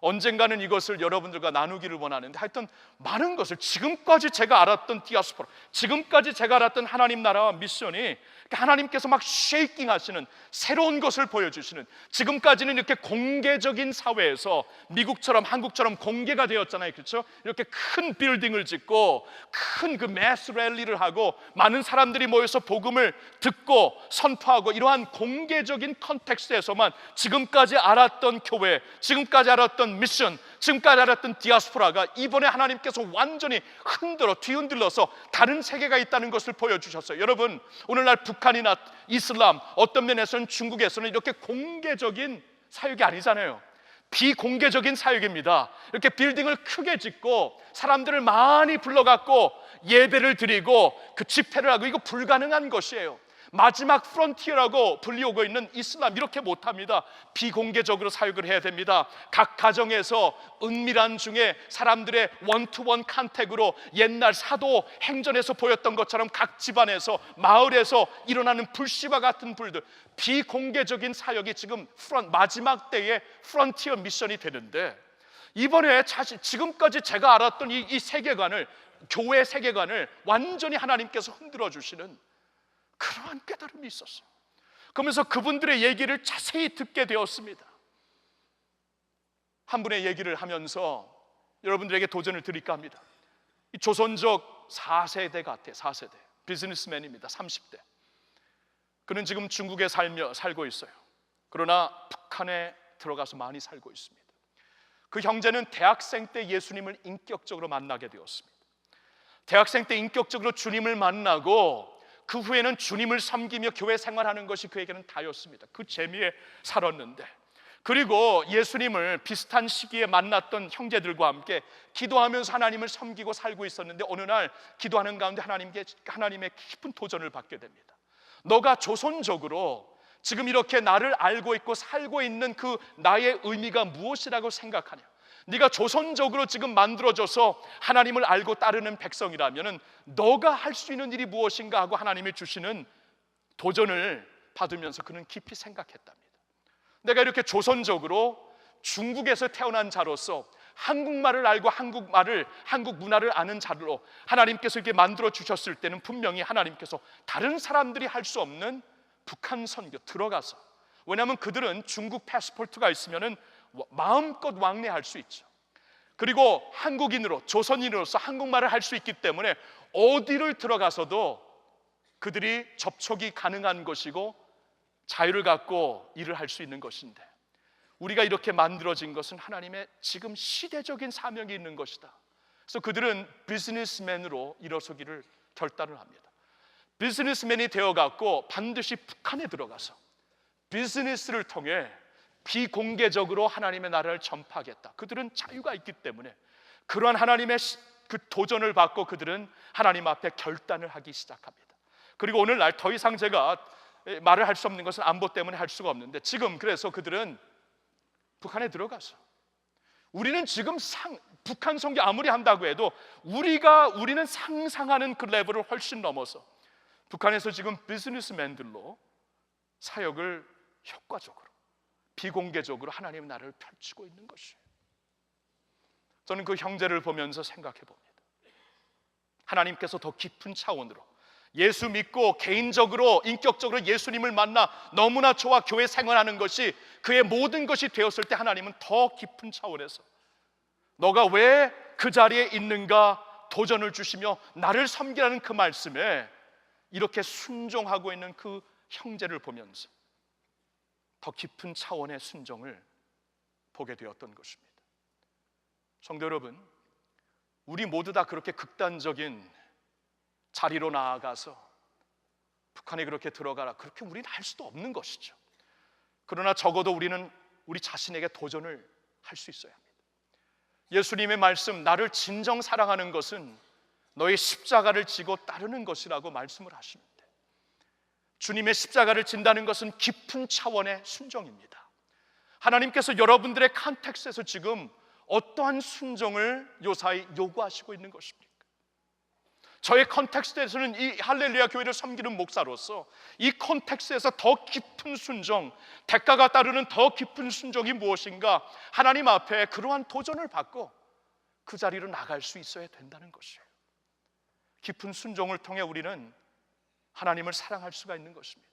Speaker 1: 언젠가는 이것을 여러분들과 나누기를 원하는데, 하여튼 많은 것을 지금까지 제가 알았던 디아스포라, 지금까지 제가 알았던 하나님 나라와 미션이 하나님께서 막 쉐이킹 하시는 새로운 것을 보여주시는, 지금까지는 이렇게 공개적인 사회에서 미국처럼 한국처럼 공개가 되었잖아요, 그렇죠? 이렇게 큰 빌딩을 짓고 큰 그 매스 랠리를 하고 많은 사람들이 모여서 복음을 듣고 선포하고, 이러한 공개적인 컨텍스트에서만 지금까지 알았던 교회, 지금까지 알았던 미션, 지금까지 알았던 디아스포라가 이번에 하나님께서 완전히 흔들어 뒤흔들러서 다른 세계가 있다는 것을 보여주셨어요. 여러분, 오늘날 북한이나 이슬람, 어떤 면에서는 중국에서는 이렇게 공개적인 사역이 아니잖아요. 비공개적인 사역입니다. 이렇게 빌딩을 크게 짓고 사람들을 많이 불러갖고 예배를 드리고 그 집회를 하고, 이거 불가능한 것이에요. 마지막 프론티어라고 불리우고 있는 이슬람, 이렇게 못합니다. 비공개적으로 사역을 해야 됩니다. 각 가정에서 은밀한 중에 사람들의 원투원 컨택으로 옛날 사도 행전에서 보였던 것처럼 각 집안에서, 마을에서 일어나는 불씨와 같은 불들, 비공개적인 사역이 지금 마지막 때의 프론티어 미션이 되는데, 이번에 지금까지 제가 알았던 이 세계관을, 교회 세계관을 완전히 하나님께서 흔들어 주시는 그러한 깨달음이 있었어요. 그러면서 그분들의 얘기를 자세히 듣게 되었습니다. 한 분의 얘기를 하면서 여러분들에게 도전을 드릴까 합니다. 이 조선족 4세대 같아요. 4세대 비즈니스맨입니다. 30대. 그는 지금 중국에 살고 있어요. 그러나 북한에 들어가서 많이 살고 있습니다. 그 형제는 대학생 때 예수님을 인격적으로 만나게 되었습니다. 대학생 때 인격적으로 주님을 만나고 그 후에는 주님을 섬기며 교회 생활하는 것이 그에게는 다였습니다. 그 재미에 살았는데, 그리고 예수님을 비슷한 시기에 만났던 형제들과 함께 기도하면서 하나님을 섬기고 살고 있었는데, 어느 날 기도하는 가운데 하나님의 깊은 도전을 받게 됩니다. 너가 조선적으로 지금 이렇게 나를 알고 있고 살고 있는 그 나의 의미가 무엇이라고 생각하냐? 네가 조선적으로 지금 만들어져서 하나님을 알고 따르는 백성이라면 너가 할 수 있는 일이 무엇인가 하고 하나님이 주시는 도전을 받으면서 그는 깊이 생각했답니다. 내가 이렇게 조선적으로 중국에서 태어난 자로서 한국말을 알고 한국 문화를 아는 자로 하나님께서 이렇게 만들어 주셨을 때는 분명히 하나님께서 다른 사람들이 할 수 없는 북한 선교 들어가서, 왜냐하면 그들은 중국 패스포트가 있으면은 마음껏 왕래할 수 있죠. 그리고 한국인으로, 조선인으로서 한국말을 할 수 있기 때문에 어디를 들어가서도 그들이 접촉이 가능한 것이고 자유를 갖고 일을 할 수 있는 것인데, 우리가 이렇게 만들어진 것은 하나님의 지금 시대적인 사명이 있는 것이다. 그래서 그들은 비즈니스맨으로 일어서기를 결단을 합니다. 비즈니스맨이 되어갖고 반드시 북한에 들어가서 비즈니스를 통해 비공개적으로 하나님의 나라를 전파하겠다. 그들은 자유가 있기 때문에 그러한 하나님의 그 도전을 받고 그들은 하나님 앞에 결단을 하기 시작합니다. 그리고 오늘날 더 이상 제가 말을 할 수 없는 것은 안보 때문에 할 수가 없는데, 지금 그래서 그들은 북한에 들어가서, 우리는 지금 북한 선교 아무리 한다고 해도 우리는 상상하는 그 레벨을 훨씬 넘어서 북한에서 지금 비즈니스맨들로 사역을 효과적으로 비공개적으로 하나님의 나라를 펼치고 있는 것이에요. 저는 그 형제를 보면서 생각해 봅니다. 하나님께서 더 깊은 차원으로 예수 믿고 개인적으로 인격적으로 예수님을 만나 너무나 저와 교회 생활하는 것이 그의 모든 것이 되었을 때, 하나님은 더 깊은 차원에서 너가 왜 그 자리에 있는가 도전을 주시며 나를 섬기라는 그 말씀에 이렇게 순종하고 있는 그 형제를 보면서 더 깊은 차원의 순종을 보게 되었던 것입니다. 성도 여러분, 우리 모두 다 그렇게 극단적인 자리로 나아가서 북한에 그렇게 들어가라, 그렇게 우리는 할 수도 없는 것이죠. 그러나 적어도 우리는 우리 자신에게 도전을 할 수 있어야 합니다. 예수님의 말씀, 나를 진정 사랑하는 것은 너의 십자가를 지고 따르는 것이라고 말씀을 하시는데, 주님의 십자가를 진다는 것은 깊은 차원의 순종입니다. 하나님께서 여러분들의 컨텍스트에서 지금 어떠한 순종을 요사이 요구하시고 있는 것입니까? 저의 컨텍스트에서는 이 할렐루야 교회를 섬기는 목사로서 이 컨텍스트에서 더 깊은 순종, 대가가 따르는 더 깊은 순종이 무엇인가, 하나님 앞에 그러한 도전을 받고 그 자리로 나갈 수 있어야 된다는 것이에요. 깊은 순종을 통해 우리는 하나님을 사랑할 수가 있는 것입니다.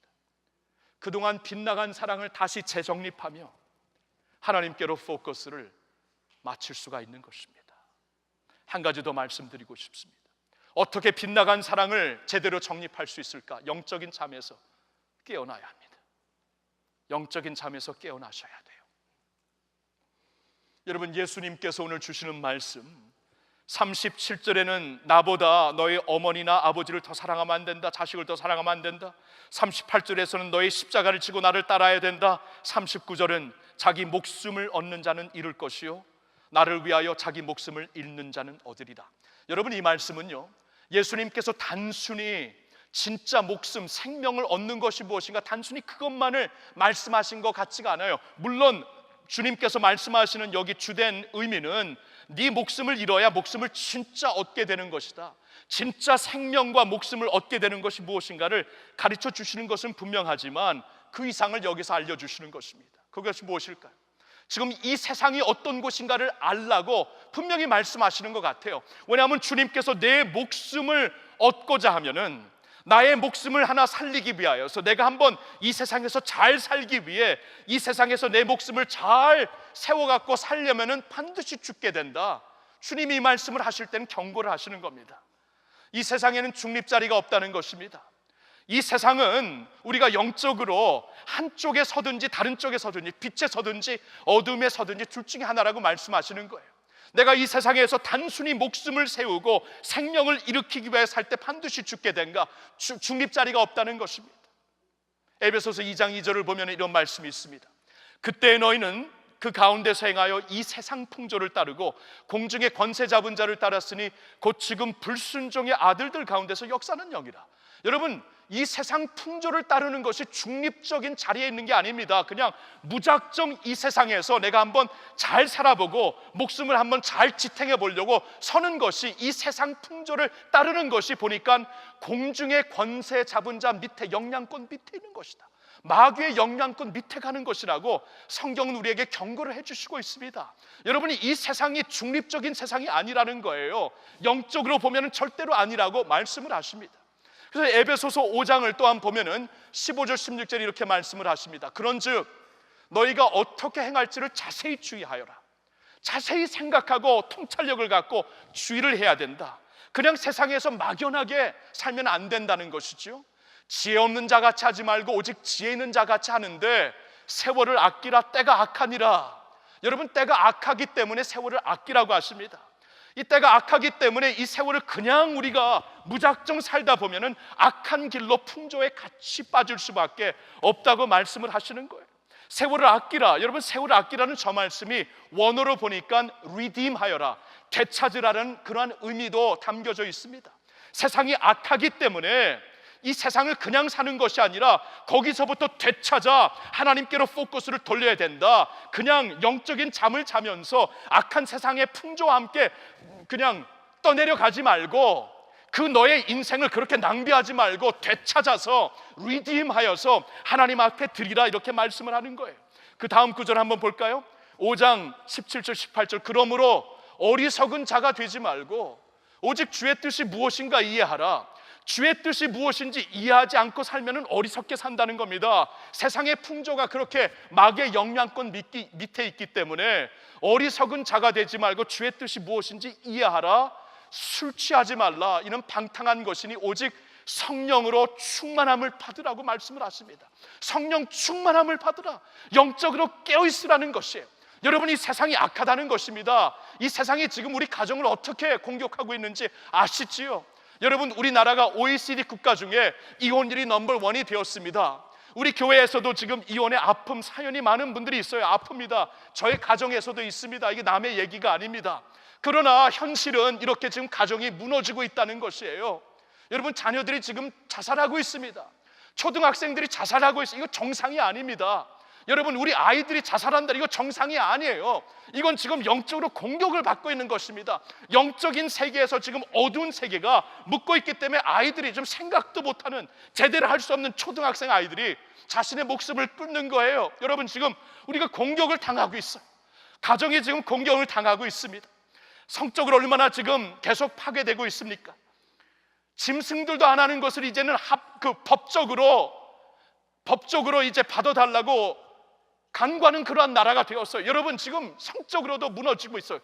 Speaker 1: 그동안 빗나간 사랑을 다시 재정립하며 하나님께로 포커스를 맞출 수가 있는 것입니다. 한 가지 더 말씀드리고 싶습니다. 어떻게 빗나간 사랑을 제대로 정립할 수 있을까? 영적인 잠에서 깨어나야 합니다. 영적인 잠에서 깨어나셔야 돼요. 여러분, 예수님께서 오늘 주시는 말씀 37절에는 나보다 너의 어머니나 아버지를 더 사랑하면 안 된다, 자식을 더 사랑하면 안 된다. 38절에서는 너의 십자가를 지고 나를 따라야 된다. 39절은 자기 목숨을 얻는 자는 잃을 것이요 나를 위하여 자기 목숨을 잃는 자는 얻으리라. 여러분, 이 말씀은요, 예수님께서 단순히 진짜 목숨, 생명을 얻는 것이 무엇인가 단순히 그것만을 말씀하신 것 같지가 않아요. 물론 주님께서 말씀하시는 여기 주된 의미는 네 목숨을 잃어야 목숨을 진짜 얻게 되는 것이다, 진짜 생명과 목숨을 얻게 되는 것이 무엇인가를 가르쳐 주시는 것은 분명하지만 그 이상을 여기서 알려주시는 것입니다. 그것이 무엇일까요? 지금 이 세상이 어떤 곳인가를 알라고 분명히 말씀하시는 것 같아요. 왜냐하면 주님께서 내 목숨을 얻고자 하면은, 나의 목숨을 하나 살리기 위하여서, 내가 한번 이 세상에서 잘 살기 위해 이 세상에서 내 목숨을 잘 세워갖고 살려면은 반드시 죽게 된다. 주님이 이 말씀을 하실 때는 경고를 하시는 겁니다. 이 세상에는 중립자리가 없다는 것입니다. 이 세상은 우리가 영적으로 한쪽에 서든지 다른 쪽에 서든지, 빛에 서든지 어둠에 서든지 둘 중에 하나라고 말씀하시는 거예요. 내가 이 세상에서 단순히 목숨을 세우고 생명을 일으키기 위해 살 때 반드시 죽게 된가? 중립자리가 없다는 것입니다. 에베소서 2장 2절을 보면 이런 말씀이 있습니다. 그때 너희는 그 가운데서 행하여 이 세상 풍조를 따르고 공중의 권세 잡은 자를 따랐으니 곧 지금 불순종의 아들들 가운데서 역사는 영이라. 여러분, 이 세상 풍조를 따르는 것이 중립적인 자리에 있는 게 아닙니다. 그냥 무작정 이 세상에서 내가 한번 잘 살아보고 목숨을 한번 잘 지탱해 보려고 서는 것이, 이 세상 풍조를 따르는 것이 보니까 공중의 권세 잡은 자 밑에, 영향권 밑에 있는 것이다. 마귀의 영향권 밑에 가는 것이라고 성경은 우리에게 경고를 해주시고 있습니다. 여러분이 이 세상이 중립적인 세상이 아니라는 거예요. 영적으로 보면 절대로 아니라고 말씀을 하십니다. 그래서 에베소서 5장을 또한 보면은 15절 16절에 이렇게 말씀을 하십니다. 그런즉 너희가 어떻게 행할지를 자세히 주의하여라. 자세히 생각하고 통찰력을 갖고 주의를 해야 된다. 그냥 세상에서 막연하게 살면 안 된다는 것이죠. 지혜 없는 자같이 하지 말고 오직 지혜 있는 자같이 하는데 세월을 아끼라, 때가 악하니라. 여러분, 때가 악하기 때문에 세월을 아끼라고 하십니다. 이 때가 악하기 때문에 이 세월을 그냥 우리가 무작정 살다 보면은 악한 길로 풍조에 같이 빠질 수밖에 없다고 말씀을 하시는 거예요. 세월을 아끼라. 여러분, 세월을 아끼라는 저 말씀이 원어로 보니까 redeem 하여라, 되찾으라는 그러한 의미도 담겨져 있습니다. 세상이 악하기 때문에 이 세상을 그냥 사는 것이 아니라 거기서부터 되찾아 하나님께로 포커스를 돌려야 된다. 그냥 영적인 잠을 자면서 악한 세상의 풍조와 함께 그냥 떠내려가지 말고, 그 너의 인생을 그렇게 낭비하지 말고 되찾아서 리디임하여서 하나님 앞에 드리라, 이렇게 말씀을 하는 거예요. 그 다음 구절 한번 볼까요? 5장 17절 18절 그러므로 어리석은 자가 되지 말고 오직 주의 뜻이 무엇인가 이해하라. 주의 뜻이 무엇인지 이해하지 않고 살면 어리석게 산다는 겁니다. 세상의 풍조가 그렇게 마귀의 영향권 밑에 있기 때문에 어리석은 자가 되지 말고 주의 뜻이 무엇인지 이해하라. 술 취하지 말라. 이는 방탕한 것이니 오직 성령으로 충만함을 받으라고 말씀을 하십니다. 성령 충만함을 받으라. 영적으로 깨어있으라는 것이에요. 여러분, 이 세상이 악하다는 것입니다. 이 세상이 지금 우리 가정을 어떻게 공격하고 있는지 아시지요? 여러분, 우리나라가 OECD 국가 중에 이혼율이 넘버1이 되었습니다. 우리 교회에서도 지금 이혼의 아픔, 사연이 많은 분들이 있어요. 아픕니다. 저의 가정에서도 있습니다. 이게 남의 얘기가 아닙니다. 그러나 현실은 이렇게 지금 가정이 무너지고 있다는 것이에요. 여러분, 자녀들이 지금 자살하고 있습니다. 초등학생들이 자살하고 있어요. 이거 정상이 아닙니다. 여러분, 우리 아이들이 자살한다, 이거 정상이 아니에요. 이건 지금 영적으로 공격을 받고 있는 것입니다. 영적인 세계에서 지금 어두운 세계가 묻고 있기 때문에 아이들이 좀 생각도 못하는, 제대로 할 수 없는 초등학생 아이들이 자신의 목숨을 끊는 거예요. 여러분, 지금 우리가 공격을 당하고 있어요. 가정이 지금 공격을 당하고 있습니다. 성적으로 얼마나 지금 계속 파괴되고 있습니까? 짐승들도 안 하는 것을 이제는 법적으로 이제 받아달라고 간과하는 그러한 나라가 되었어요. 여러분, 지금 성적으로도 무너지고 있어요.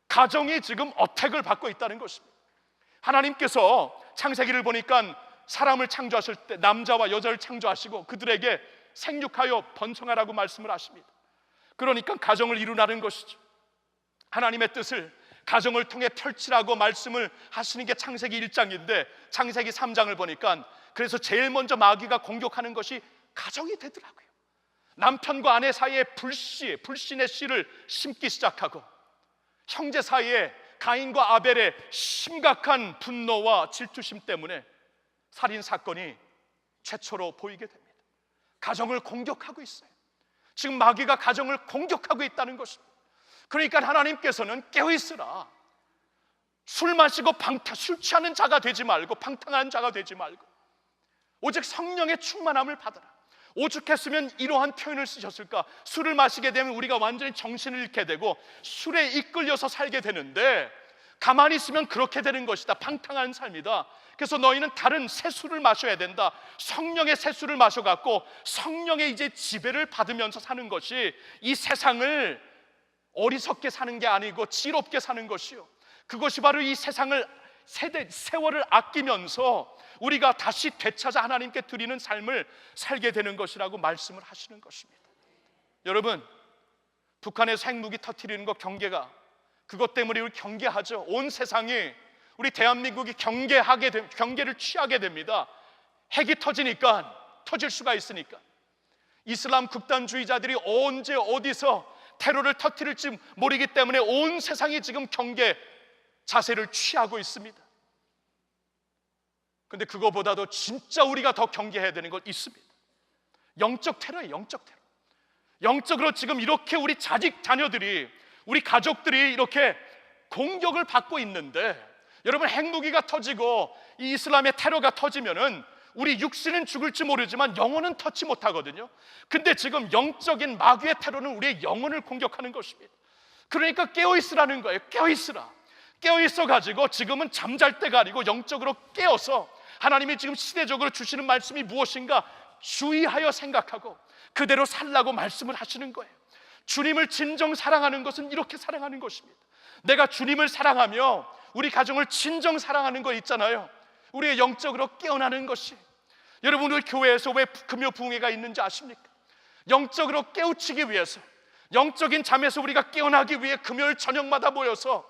Speaker 1: 가정이 지금 어택을 받고 있다는 것입니다. 하나님께서 창세기를 보니까 사람을 창조하실 때 남자와 여자를 창조하시고 그들에게 생육하여 번성하라고 말씀을 하십니다. 그러니까 가정을 이루라는 것이죠. 하나님의 뜻을 가정을 통해 펼치라고 말씀을 하시는 게 창세기 1장인데 창세기 3장을 보니까 그래서 제일 먼저 마귀가 공격하는 것이 가정이 되더라고요. 남편과 아내 사이에 불신의 씨를 심기 시작하고 형제 사이에 가인과 아벨의 심각한 분노와 질투심 때문에 살인 사건이 최초로 보이게 됩니다. 가정을 공격하고 있어요. 지금 마귀가 가정을 공격하고 있다는 것입니다. 그러니까 하나님께서는 깨어있으라. 술 마시고 술 취하는 자가 되지 말고 방탕한 자가 되지 말고 오직 성령의 충만함을 받아라. 오죽했으면 이러한 표현을 쓰셨을까? 술을 마시게 되면 우리가 완전히 정신을 잃게 되고 술에 이끌려서 살게 되는데 가만히 있으면 그렇게 되는 것이다. 방탕한 삶이다. 그래서 너희는 다른 새 술을 마셔야 된다. 성령의 새 술을 마셔갖고 성령의 이제 지배를 받으면서 사는 것이 이 세상을 어리석게 사는 게 아니고 지롭게 사는 것이요, 그것이 바로 이 세월을 아끼면서 우리가 다시 되찾아 하나님께 드리는 삶을 살게 되는 것이라고 말씀을 하시는 것입니다. 여러분, 북한에서 핵무기 터뜨리는 것 경계가, 그것 때문에 우리 경계하죠. 온 세상이 우리 대한민국이 경계를 취하게 됩니다. 핵이 터지니까, 터질 수가 있으니까. 이슬람 극단주의자들이 언제 어디서 테러를 터뜨릴지 모르기 때문에 온 세상이 지금 경계 자세를 취하고 있습니다. 근데 그거보다도 진짜 우리가 더 경계해야 되는 것 있습니다. 영적 테러예요. 영적 테러. 영적으로 지금 이렇게 우리 자녀들이, 우리 가족들이 이렇게 공격을 받고 있는데, 여러분, 핵무기가 터지고 이 이슬람의 테러가 터지면은 우리 육신은 죽을지 모르지만 영혼은 터치 못하거든요. 근데 지금 영적인 마귀의 테러는 우리의 영혼을 공격하는 것입니다. 그러니까 깨어있으라는 거예요. 깨어있으라. 깨어있어가지고 지금은 잠잘 때가 아니고 영적으로 깨어서 하나님이 지금 시대적으로 주시는 말씀이 무엇인가 주의하여 생각하고 그대로 살라고 말씀을 하시는 거예요. 주님을 진정 사랑하는 것은 이렇게 사랑하는 것입니다. 내가 주님을 사랑하며 우리 가정을 진정 사랑하는 거 있잖아요. 우리의 영적으로 깨어나는 것이. 여러분, 우리 교회에서 왜 금요 부흥회가 있는지 아십니까? 영적으로 깨우치기 위해서, 영적인 잠에서 우리가 깨어나기 위해 금요일 저녁마다 모여서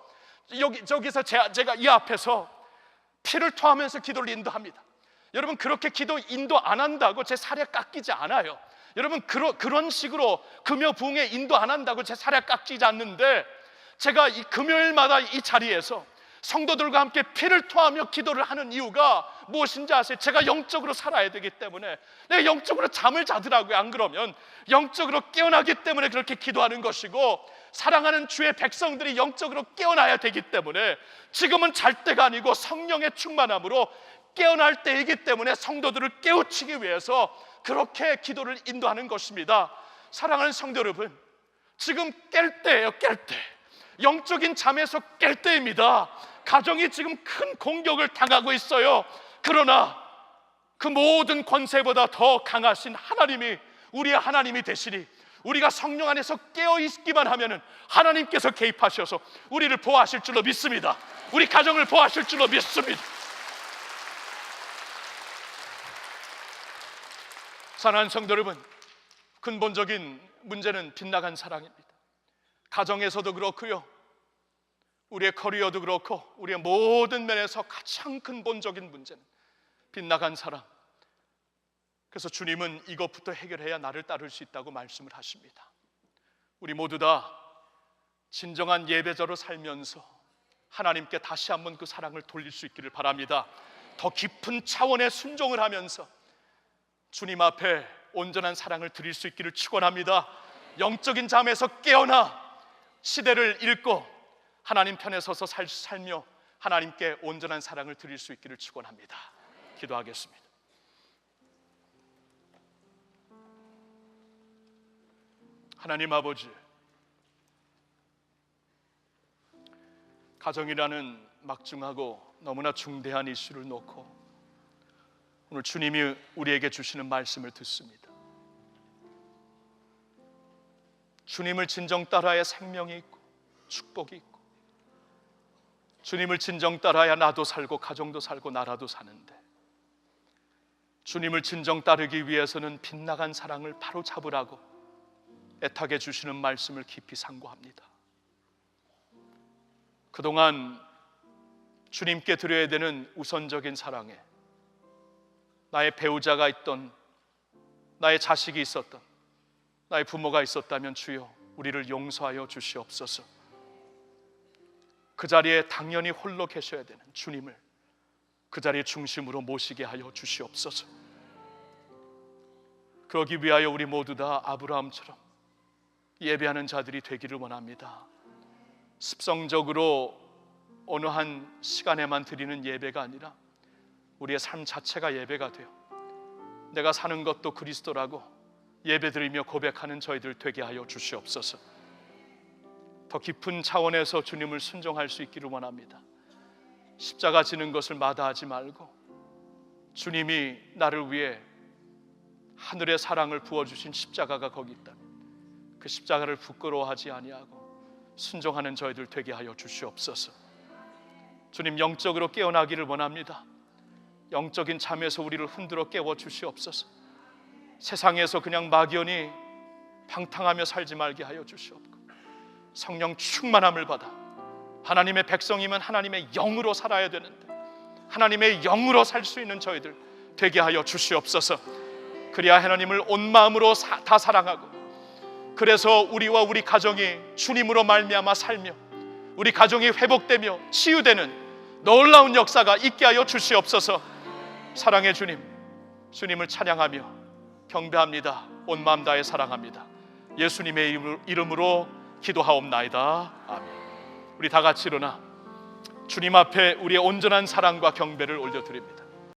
Speaker 1: 저기서 제가 이 앞에서 피를 토하면서 기도를 인도합니다. 여러분, 그렇게 기도 인도 안 한다고 제 살에 깎이지 않아요. 여러분, 그런 식으로 금요 부흥회 인도 안 한다고 제 살에 깎이지 않는데, 제가 이 금요일마다 이 자리에서 성도들과 함께 피를 토하며 기도를 하는 이유가 무엇인지 아세요? 제가 영적으로 살아야 되기 때문에. 내가 영적으로 잠을 자더라고요. 안 그러면 영적으로 깨어나기 때문에 그렇게 기도하는 것이고, 사랑하는 주의 백성들이 영적으로 깨어나야 되기 때문에 지금은 잘 때가 아니고 성령의 충만함으로 깨어날 때이기 때문에 성도들을 깨우치기 위해서 그렇게 기도를 인도하는 것입니다. 사랑하는 성도 여러분, 지금 깰 때예요. 깰 때. 영적인 잠에서 깰 때입니다. 가정이 지금 큰 공격을 당하고 있어요. 그러나 그 모든 권세보다 더 강하신 하나님이 우리의 하나님이 되시니 우리가 성령 안에서 깨어있기만 하면 하나님께서 개입하셔서 우리를 보호하실 줄로 믿습니다. 우리 가정을 보호하실 줄로 믿습니다. 사랑하는 성도 여러분, 근본적인 문제는 빗나간 사랑입니다. 가정에서도 그렇고요, 우리의 커리어도 그렇고 우리의 모든 면에서 가장 근본적인 문제는 빗나간 사랑. 그래서 주님은 이것부터 해결해야 나를 따를 수 있다고 말씀을 하십니다. 우리 모두 다 진정한 예배자로 살면서 하나님께 다시 한번 그 사랑을 돌릴 수 있기를 바랍니다. 더 깊은 차원의 순종을 하면서 주님 앞에 온전한 사랑을 드릴 수 있기를 축원합니다. 영적인 잠에서 깨어나 시대를 읽고 하나님 편에 서서 살며 하나님께 온전한 사랑을 드릴 수 있기를 축원합니다. 기도하겠습니다. 하나님 아버지, 가정이라는 막중하고 너무나 중대한 이슈를 놓고 오늘 주님이 우리에게 주시는 말씀을 듣습니다. 주님을 진정 따라야 생명이 있고 축복이 있고, 주님을 진정 따라야 나도 살고 가정도 살고 나라도 사는데, 주님을 진정 따르기 위해서는 빗나간 사랑을 바로 잡으라고 애타게 주시는 말씀을 깊이 상고합니다. 그동안 주님께 드려야 되는 우선적인 사랑에 나의 배우자가 있던, 나의 자식이 있었던, 나의 부모가 있었다면 주여 우리를 용서하여 주시옵소서. 그 자리에 당연히 홀로 계셔야 되는 주님을 그 자리의 중심으로 모시게 하여 주시옵소서. 그러기 위하여 우리 모두 다 아브라함처럼 예배하는 자들이 되기를 원합니다. 습성적으로 어느 한 시간에만 드리는 예배가 아니라 우리의 삶 자체가 예배가 되어 내가 사는 것도 그리스도라고 예배드리며 고백하는 저희들 되게 하여 주시옵소서. 더 깊은 차원에서 주님을 순종할 수 있기를 원합니다. 십자가 지는 것을 마다하지 말고 주님이 나를 위해 하늘의 사랑을 부어주신 십자가가 거기 있다면 그 십자가를 부끄러워하지 아니하고 순종하는 저희들 되게 하여 주시옵소서. 주님, 영적으로 깨어나기를 원합니다. 영적인 잠에서 우리를 흔들어 깨워 주시옵소서. 세상에서 그냥 막연히 방탕하며 살지 말게 하여 주시옵고, 성령 충만함을 받아 하나님의 백성이면 하나님의 영으로 살아야 되는데 하나님의 영으로 살 수 있는 저희들 되게 하여 주시옵소서. 그래야 하나님을 온 마음으로 다 사랑하고, 그래서 우리와 우리 가정이 주님으로 말미암아 살며 우리 가정이 회복되며 치유되는 놀라운 역사가 있게 하여 주시옵소서. 사랑의 주님, 주님을 찬양하며 경배합니다. 온 마음 다해 사랑합니다. 예수님의 이름으로 기도하옵나이다. 아멘. 우리 다 같이 일어나 주님 앞에 우리의 온전한 사랑과 경배를 올려드립니다.